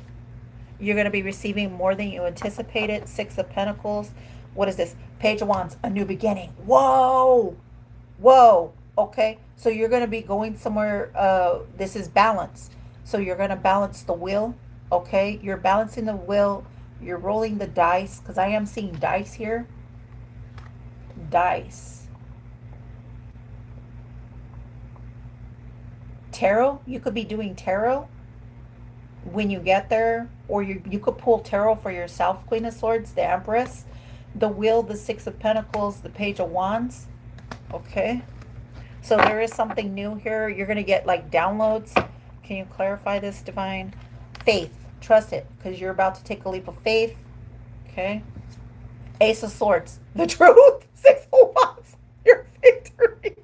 Speaker 1: You're going to be receiving more than you anticipated. Six of Pentacles. What is this? Page of Wands. A new beginning. Whoa. Whoa. Okay. So you're going to be going somewhere. This is balance. So you're going to balance the wheel. Okay. You're balancing the wheel. You're rolling the dice. Because I am seeing dice here. Dice. Tarot. You could be doing tarot when you get there, or you could pull tarot for yourself. Queen of Swords, the Empress, the Wheel, the Six of Pentacles, the Page of Wands. Okay, so there is something new here. You're going to get like downloads. Can you clarify this, Divine? Faith, trust it, because you're about to take a leap of faith. Okay, Ace of Swords, the truth. Six of Wands, your victory.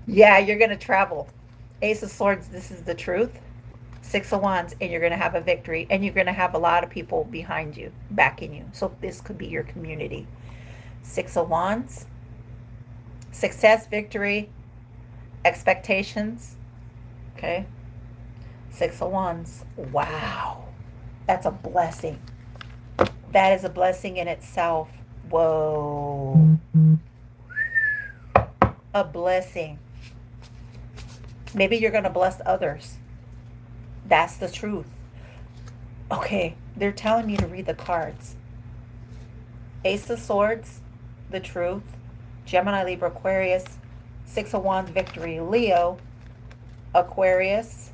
Speaker 1: Yeah, you're going to travel. Ace of Swords, this is the truth. Six of Wands, and you're going to have a victory. And you're going to have a lot of people behind you, backing you. So this could be your community. Six of Wands. Success, victory, expectations. Okay. Six of Wands. Wow. That's a blessing. That is a blessing in itself. Whoa. A blessing. Maybe you're going to bless others. That's the truth. Okay, they're telling me to read the cards. Ace of Swords, the truth. Gemini, Libra, Aquarius. Six of Wands, victory. Leo, Aquarius.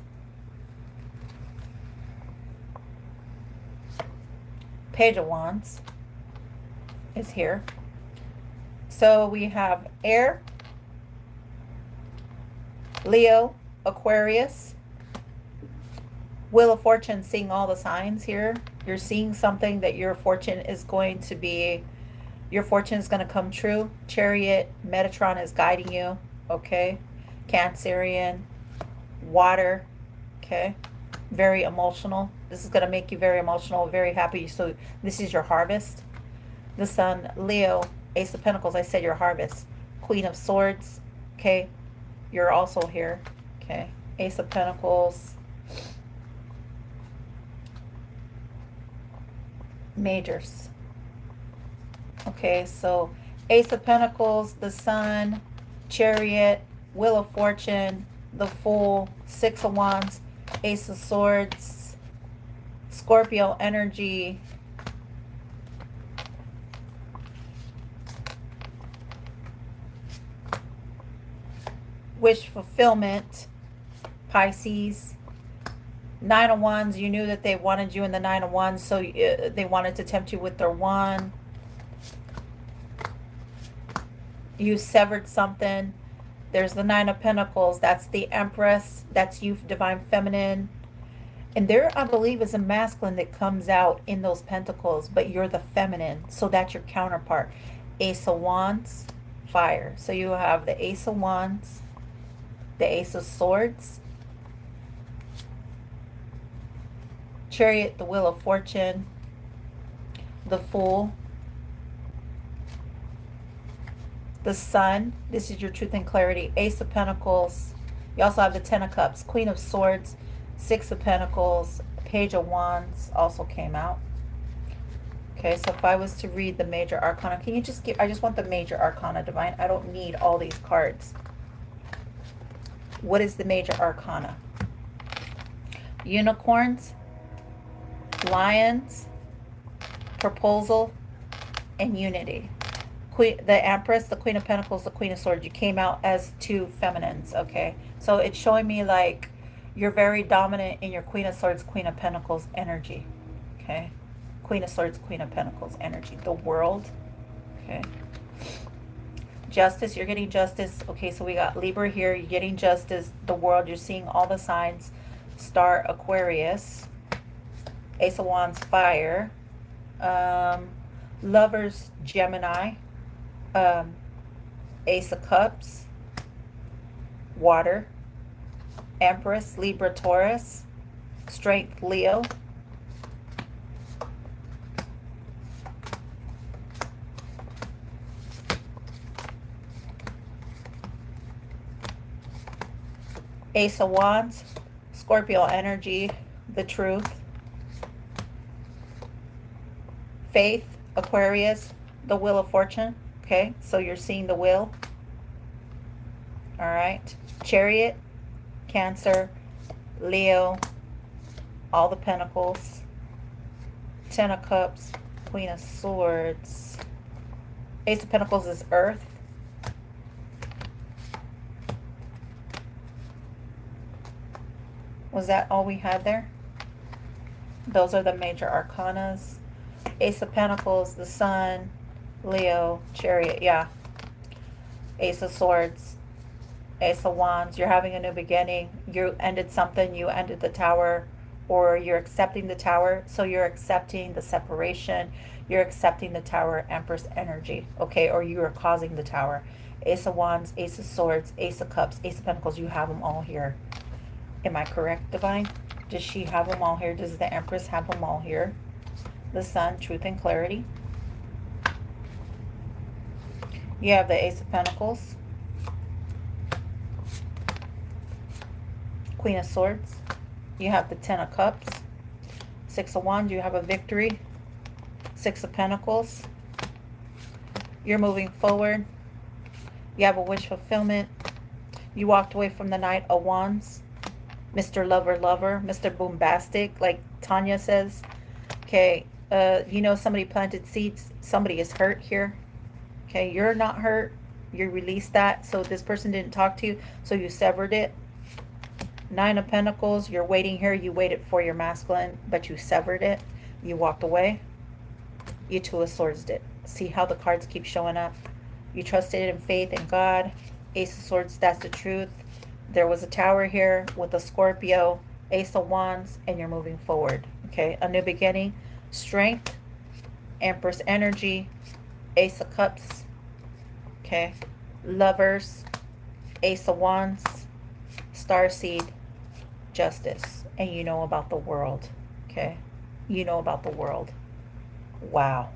Speaker 1: Page of Wands is here. So we have air, Leo, Aquarius. Wheel of Fortune, seeing all the signs here. You're seeing something that your fortune is going to be, your fortune is going to come true. Chariot, Metatron is guiding you. Okay. Cancerian, water. Okay. Very emotional. This is going to make you very emotional, very happy. So this is your harvest. The Sun, Leo, Ace of Pentacles. I said your harvest. Queen of Swords. Okay. You're also here. Okay. Ace of Pentacles. Majors. Okay, so Ace of Pentacles, the Sun, Chariot, Wheel of Fortune, the Fool, Six of Wands, Ace of Swords, Scorpio energy, wish fulfillment, Pisces, Nine of Wands. You knew that they wanted you in the Nine of Wands, so they wanted to tempt you with their wand. You severed something. There's the Nine of Pentacles. That's the Empress. That's you, divine feminine. And there, I believe, is a masculine that comes out in those pentacles, but you're the feminine, so that's your counterpart. Ace of Wands, fire. So you have the Ace of Wands, the Ace of Swords, Chariot, the Wheel of Fortune, the Fool, the Sun. This is your truth and clarity. Ace of Pentacles. You also have the Ten of Cups, Queen of Swords, Six of Pentacles, Page of Wands also came out. Okay, so if I was to read the major arcana, can you just give, I just want the major arcana, divine. I don't need all these cards. What is the major arcana? Unicorns, lions, proposal, and unity. The Empress, the Queen of Pentacles, the Queen of Swords. You came out as two feminines, okay? So it's showing me like you're very dominant in your Queen of Swords, Queen of Pentacles energy, okay? Queen of Swords, Queen of Pentacles energy. The World, okay? Justice, you're getting justice. Okay, so we got Libra here. You're getting justice. The World, you're seeing all the signs. Star, Aquarius. Ace of Wands, fire. Lovers, Gemini. Ace of Cups, water. Empress, Libra, Taurus. Strength, Leo. Ace of Wands, Scorpio energy, the truth. Faith, Aquarius, the Wheel of Fortune. Okay, so you're seeing the wheel. All right. Chariot, Cancer, Leo, all the Pentacles, Ten of Cups, Queen of Swords. Ace of Pentacles is Earth. Was that all we had there? Those are the major arcanas. Ace of Pentacles, the Sun, Leo, Chariot, yeah. Ace of Swords, Ace of Wands. You're having a new beginning. You ended something. You ended the Tower, or you're accepting the Tower. So you're accepting the separation. You're accepting the Tower, Empress energy, okay? Or you are causing the Tower. Ace of Wands, Ace of Swords, Ace of Cups, Ace of Pentacles. You have them all here. Am I correct, divine? Does she have them all here? Does the Empress have them all here? The Sun, truth and clarity. You have the Ace of Pentacles, Queen of Swords, You have the Ten of Cups. Six of Wands, you have a victory. Six of Pentacles. You're moving forward. You have a wish fulfillment. You walked away from the Knight of Wands. Mr. Lover, Lover. Mr. Bombastic, like Tanya says. Okay, you know somebody planted seeds. Somebody is hurt here. Okay, you're not hurt. You released that. So this person didn't talk to you. So you severed it. Nine of Pentacles. You're waiting here. You waited for your masculine, but you severed it. You walked away. You Two of Swords did. See how the cards keep showing up. You trusted in faith in God. Ace of Swords, that's the truth. There was a Tower here with a Scorpio. Ace of Wands, and you're moving forward. Okay, a new beginning. Strength. Empress energy. Ace of Cups. Okay, Lovers. Ace of Wands. Starseed. Justice. And you know about the world. Okay, you know about the world. Wow.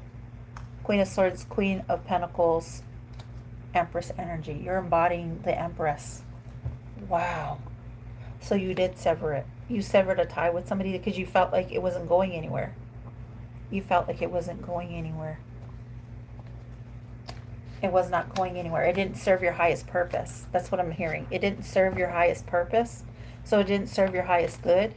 Speaker 1: Queen of Swords, Queen of Pentacles, Empress energy. You're embodying the Empress. Wow. So you did sever it. You severed a tie with somebody because you felt like it wasn't going anywhere. You felt like it wasn't going anywhere. It was not going anywhere. It didn't serve your highest purpose. That's what I'm hearing. It didn't serve your highest purpose. So it didn't serve your highest good.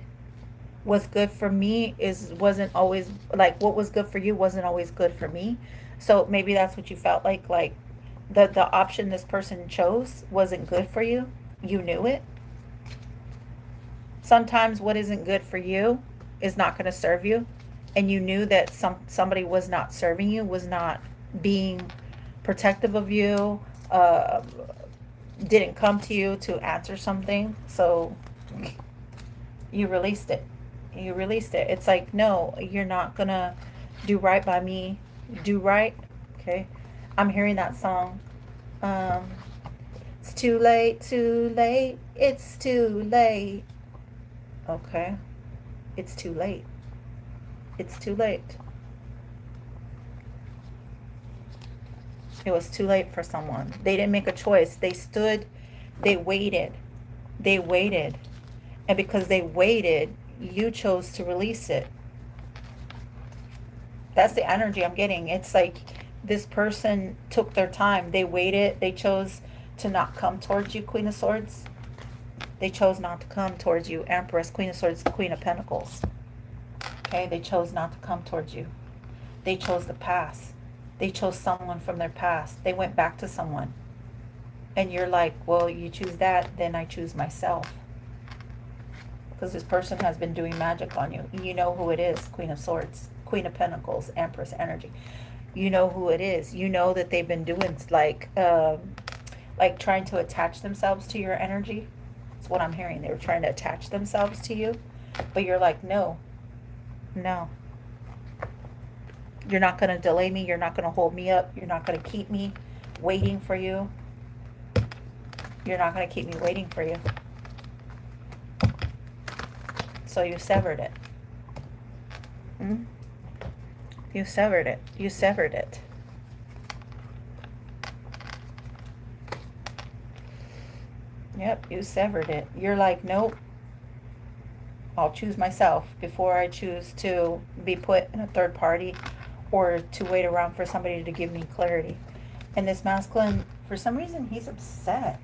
Speaker 1: What's good for me wasn't always, like, what was good for you wasn't always good for me. So maybe that's what you felt like the option this person chose wasn't good for you. You knew it. Sometimes what isn't good for you is not going to serve you, and you knew that somebody was not serving you, was not being protective of you, didn't come to you to answer something, so you released it. You released it. It's like, no, you're not gonna do right by me. Do right. Okay, I'm hearing that song. It's too late, too late, it's too late. Okay, it's too late. It's too late. It was too late for someone. They didn't make a choice. They stood, they waited. They waited. And because they waited, you chose to release it. That's the energy I'm getting. It's like this person took their time. They waited. They chose to not come towards you, Queen of Swords. They chose not to come towards you, Empress, Queen of Swords, Queen of Pentacles. Okay, they chose not to come towards you. They chose the past. They chose someone from their past. They went back to someone. And you're like, well, you choose that, then I choose myself. Because this person has been doing magic on you. You know who it is, Queen of Swords, Queen of Pentacles, Empress energy. You know who it is. You know that they've been doing like trying to attach themselves to your energy. That's what I'm hearing. They were trying to attach themselves to you. But you're like, no. No. You're not going to delay me. You're not going to hold me up. You're not going to keep me waiting for you. You're not going to keep me waiting for you. So you severed it. You severed it. You severed it. Yep, you severed it. You're like, nope. I'll choose myself before I choose to be put in a third party or to wait around for somebody to give me clarity. And this masculine, for some reason, he's upset.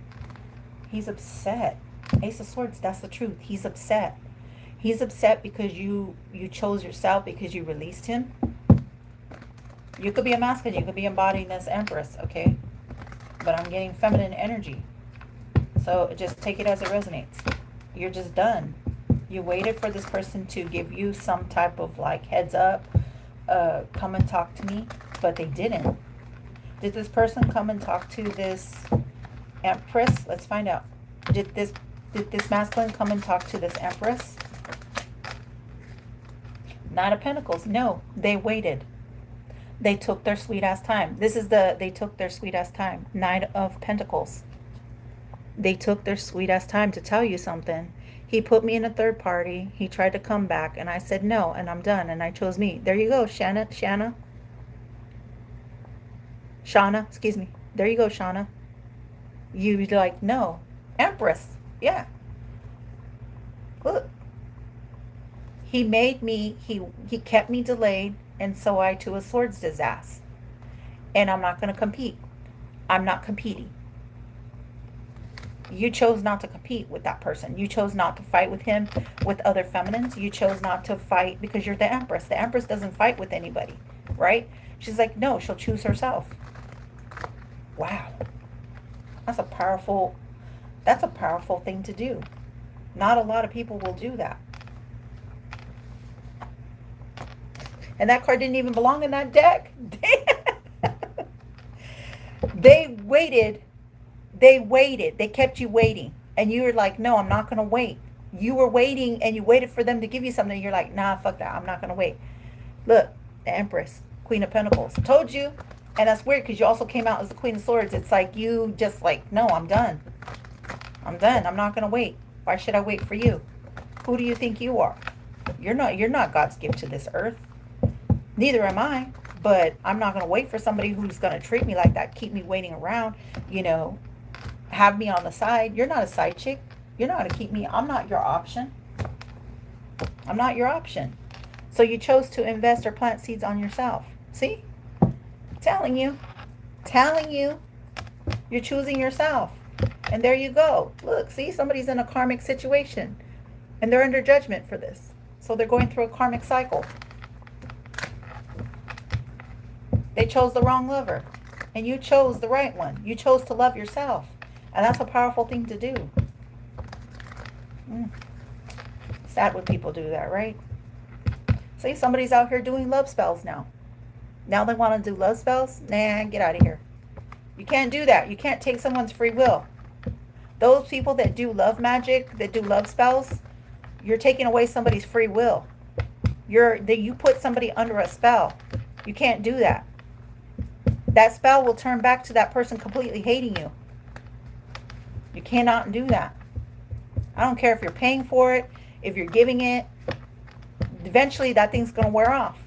Speaker 1: He's upset. Ace of Swords, that's the truth. He's upset. He's upset because you chose yourself, because you released him. You could be a masculine. You could be embodying this Empress, okay? But I'm getting feminine energy. So just take it as it resonates. You're just done. You waited for this person to give you some type of like heads up. Come and talk to me. But they didn't. Did this person come and talk to this Empress? Let's find out. Did this masculine come and talk to this Empress? Knight of Pentacles. No, they waited. They took their sweet ass time. They took their sweet ass time. Knight of Pentacles. They took their sweet ass time to tell you something. He put me in a third party. He tried to come back and I said no and I'm done and I chose me. There you go, Shauna, excuse me. There you go, Shauna. You like, no. Empress. Yeah. Look. He made me, he kept me delayed, and so I two of swords his ass. And I'm not going to compete. I'm not competing. You chose not to compete with that person. You chose not to fight with him, with other feminines. You chose not to fight because you're the Empress. The Empress doesn't fight with anybody, right? She's like, no, she'll choose herself. Wow. That's a powerful thing to do. Not a lot of people will do that. And that card didn't even belong in that deck. They waited. They kept you waiting. And you were like, no, I'm not going to wait. You were waiting and you waited for them to give you something. You're like, nah, fuck that. I'm not going to wait. Look, the Empress, Queen of Pentacles. Told you. And that's weird because you also came out as the Queen of Swords. It's like you just like, no, I'm done. I'm done. I'm not going to wait. Why should I wait for you? Who do you think you are? You're not God's gift to this earth. Neither am I. But I'm not going to wait for somebody who's going to treat me like that. Keep me waiting around. You know, have me on the side. You're not a side chick. You're not going to keep me. I'm not your option. I'm not your option. So you chose to invest or plant seeds on yourself. See? Telling you. You're choosing yourself. And there you go. Look, see? Somebody's in a karmic situation. And they're under judgment for this. So they're going through a karmic cycle. They chose the wrong lover. And you chose the right one. You chose to love yourself. And that's a powerful thing to do. Sad when people do that, right? See, somebody's out here doing love spells now. Now they want to do love spells? Nah, get out of here. You can't do that. You can't take someone's free will. Those people that do love magic, that do love spells, you're taking away somebody's free will. You put somebody under a spell. You can't do that. That spell will turn back to that person completely hating you. You cannot do that. I don't care if you're paying for it, if you're giving it. Eventually that thing's going to wear off.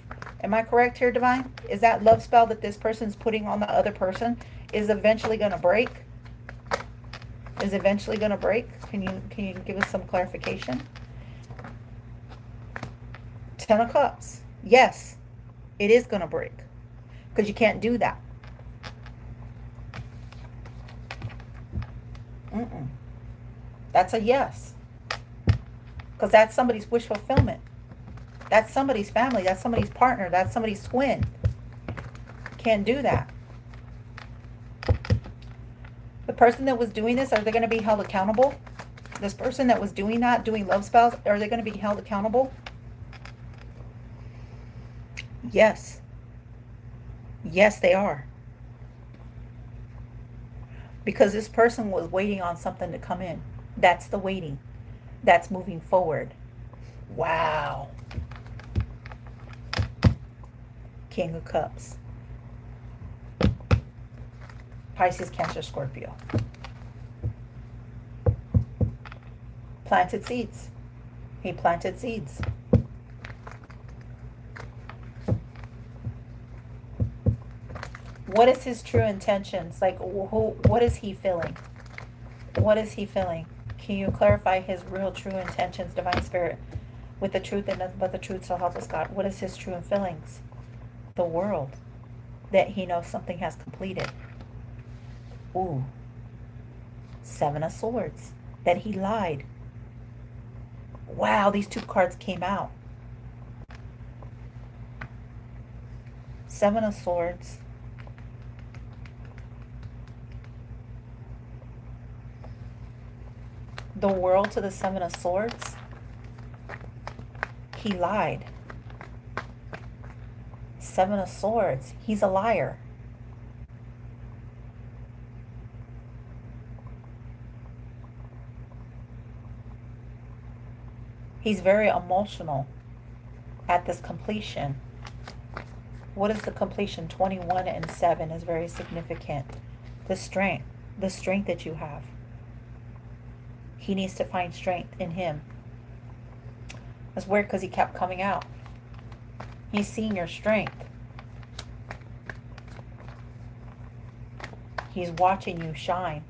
Speaker 1: Am I correct here, Divine? Is that love spell that this person's putting on the other person is eventually going to break? Is eventually going to break? Can you give us some clarification? 10 of Cups. Yes, it is going to break. Because you can't do that. That's a yes. Because that's somebody's wish fulfillment. That's somebody's family. That's somebody's partner. That's somebody's twin. Can't do that. The person that was doing this, are they going to be held accountable? This person that was doing that, doing love spells, are they going to be held accountable? Yes. Yes, they are. Because this person was waiting on something to come in. That's the waiting. That's moving forward. Wow. King of Cups. Pisces, Cancer, Scorpio. Planted seeds. He planted seeds. What is his true intentions? Like, what is he feeling? What is he feeling? Can you clarify his real true intentions, Divine Spirit, with the truth and nothing but the truth, so help us God? What is his true feelings? The world. That he knows something has completed. Ooh. 7 of Swords. That he lied. Wow, these two cards came out. 7 of Swords. The World to the 7 of Swords. He lied. 7 of Swords. He's a liar. He's very emotional at this completion. What is the completion? 21 and 7 is very significant. The strength that you have. He needs to find strength in him. That's weird because he kept coming out. He's seeing your strength. He's watching you shine.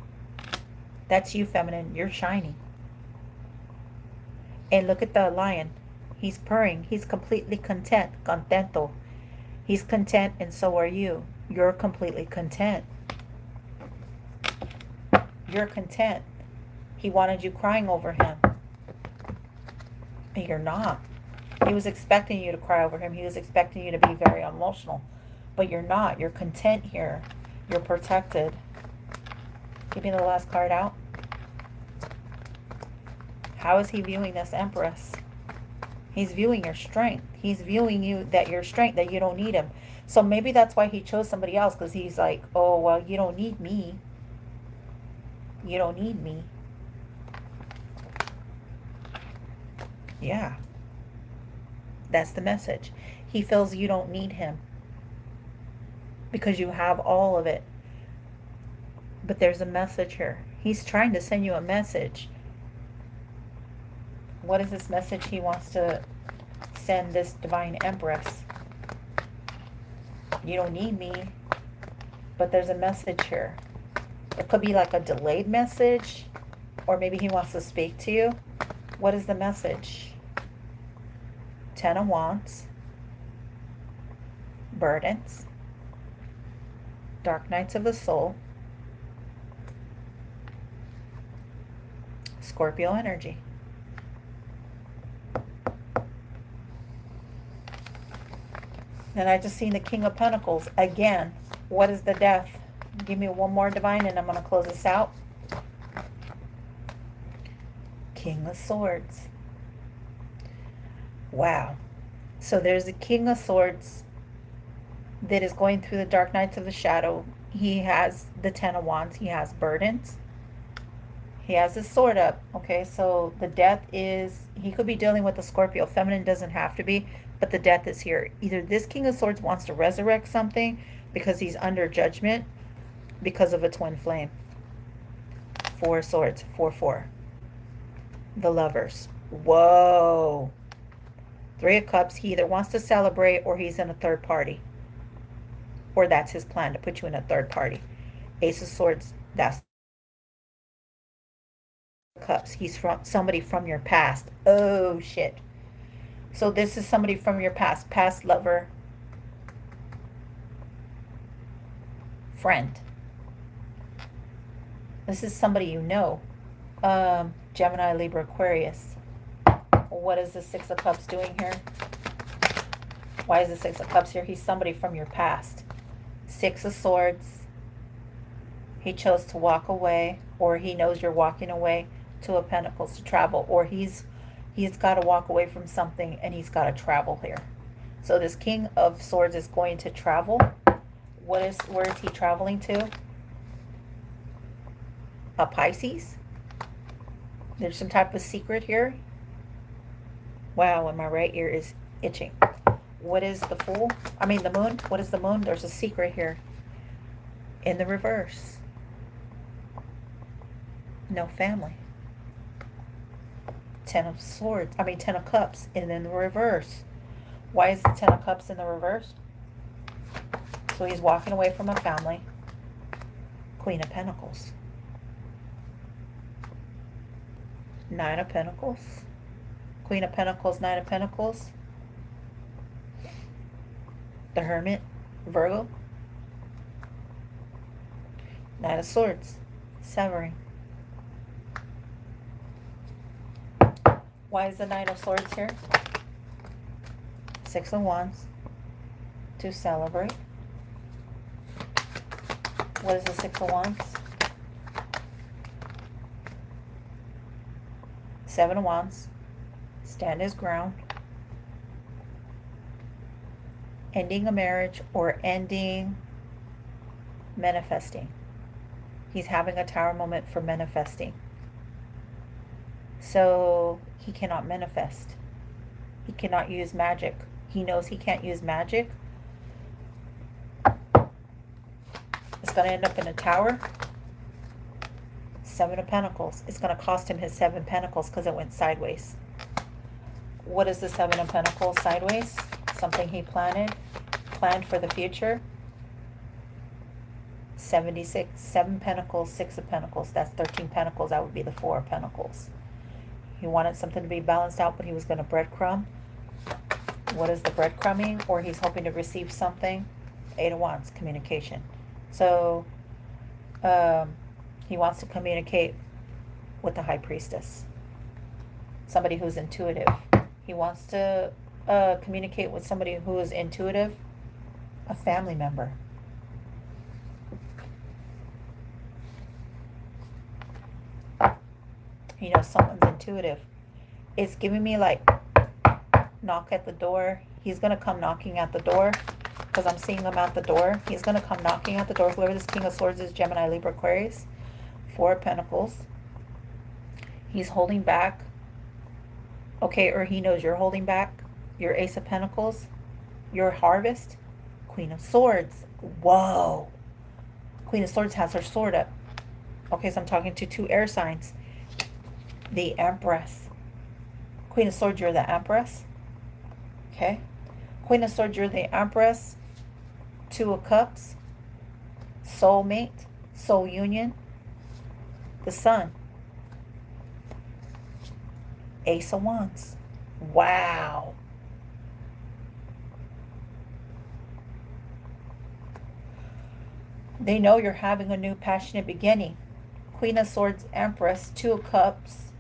Speaker 1: That's you, feminine. You're shining. And look at the lion. He's purring. He's completely content. Contento. He's content, and so are you. You're completely content. You're content. He wanted you crying over him. And you're not. He was expecting you to cry over him. He was expecting you to be very emotional. But you're not. You're content here. You're protected. Give me the last card out. How is he viewing this Empress? He's viewing your strength. He's viewing you, that your strength, that you don't need him. So maybe that's why he chose somebody else, because he's like, oh, well, you don't need me. You don't need me. Yeah. That's the message. He feels you don't need him because you have all of it. But there's a message here. He's trying to send you a message. What is this message he wants to send this divine Empress? You don't need me, but there's a message here. It could be like a delayed message, or maybe he wants to speak to you. What is the message? 10 of Wands, burdens, dark nights of the soul, Scorpio energy. And I just seen the King of Pentacles again. What is the death? Give me one more divine and I'm going to close this out. King of Swords. Wow. So there's a King of Swords that is going through the dark nights of the shadow. He has the 10 of Wands. He has burdens. He has his sword up. Okay, so the death is, he could be dealing with a Scorpio. Feminine doesn't have to be, but the death is here. Either this King of Swords wants to resurrect something because he's under judgment because of a twin flame. 4 swords, 4-4. The Lovers. Whoa. 3 of Cups. He either wants to celebrate or he's in a third party. Or that's his plan, to put you in a third party. Ace of Swords. That's Cups. He's from somebody from your past. Oh, shit. So this is somebody from your past lover, friend. This is somebody you know. Gemini, Libra, Aquarius. What is the 6 of Cups doing here? Why is the 6 of Cups here? He's somebody from your past. 6 of Swords. He chose to walk away, or he knows you're walking away. 2 of Pentacles, to travel, or he's got to walk away from something and he's got to travel here. So this King of Swords is going to travel. Where is he traveling to? A Pisces? There's some type of secret here. Wow, and my right ear is itching. What is the Fool? I mean the Moon. What is the Moon? There's a secret here. In the reverse. No family. 10 of Swords. I mean 10 of Cups. And in the reverse. Why is the 10 of Cups in the reverse? So he's walking away from a family. Queen of Pentacles. 9 of Pentacles. Queen of Pentacles, 9 of Pentacles. The Hermit, Virgo. 9 of Swords, severing. Why is the 9 of Swords here? 6 of Wands, to celebrate. What is the 6 of Wands? 7 of Wands, stand his ground. Ending a marriage or ending manifesting. He's having a Tower moment for manifesting. So he cannot manifest. He cannot use magic. He knows he can't use magic. It's going to end up in a Tower. 7 of Pentacles. It's going to cost him his 7 Pentacles because it went sideways. What is the 7 of Pentacles sideways? Something he planned for the future. 76, 7 Pentacles, 6 of Pentacles. That's 13 Pentacles. That would be the 4 of Pentacles. He wanted something to be balanced out, but he was going to breadcrumb. What is the breadcrumbing? Or he's hoping to receive something. Eight of Wands, communication. So he wants to communicate with the High Priestess. Somebody who's intuitive. He wants to communicate with somebody who is intuitive. A family member. You know, someone's intuitive. It's giving me like knock at the door. He's going to come knocking at the door because I'm seeing him at the door. He's going to come knocking at the door. Whoever this King of Swords is, Gemini, Libra, Aquarius. Four of Pentacles. He's holding back. Okay, or he knows you're holding back. Your Ace of Pentacles. Your Harvest. Queen of Swords. Whoa. Queen of Swords has her sword up. Okay, so I'm talking to two air signs. The Empress. Queen of Swords, you're the Empress. Okay. Queen of Swords, you're the Empress. Two of Cups. Soulmate. Soul union. The Sun. Ace of Wands. Wow. They know you're having a new passionate beginning. Queen of Swords, Empress, Two of Cups,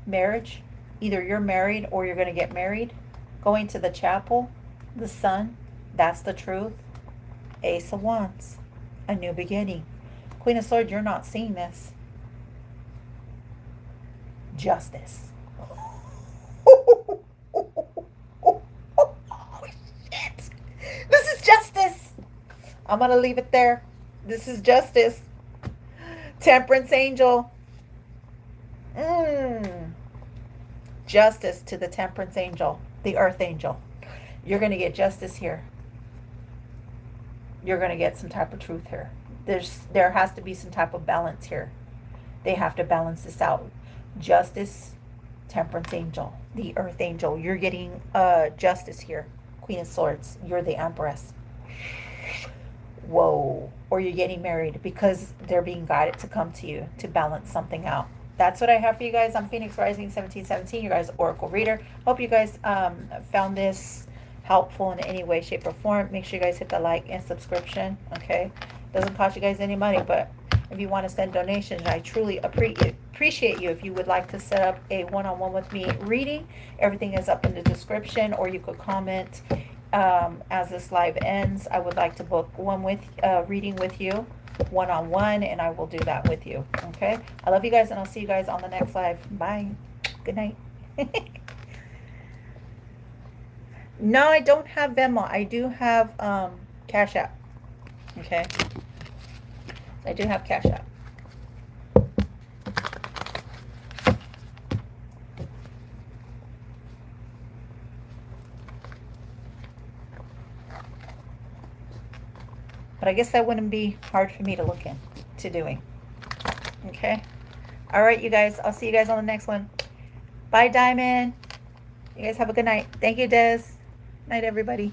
Speaker 1: marriage. Either you're married or you're going to get married. Going to the chapel, the Sun, that's the truth. Ace of Wands, a new beginning. Queen of Swords, you're not seeing this. Justice. Oh, shit. This is justice. I'm going to leave it there. This is justice. Temperance angel. Justice to the temperance angel, the earth angel. You're going to get justice here. You're going to get some type of truth here. There has to be some type of balance here. They have to balance this out. Justice, temperance angel, the earth angel. You're getting justice here. Queen of Swords, you're the Empress. Whoa. Or you're getting married because they're being guided to come to you to balance something out. That's what I have for you guys. I'm Phoenix Rising 1717, your guys' Oracle reader. Hope you guys found this helpful in any way, shape, or form. Make sure you guys hit the like and subscription, okay? Doesn't cost you guys any money, but if you want to send donations, I truly appreciate you. If you would like to set up a one-on-one with me reading, everything is up in the description, or you could comment as this live ends. I would like to book one with reading with you, one-on-one, and I will do that with you. Okay, I love you guys, and I'll see you guys on the next live. Bye. Good night. No, I don't have Venmo. I do have Cash App. Okay, I do have Cash App. But I guess that wouldn't be hard for me to look into doing. Okay. All right, you guys. I'll see you guys on the next one. Bye, Diamond. You guys have a good night. Thank you, Des. Night, everybody.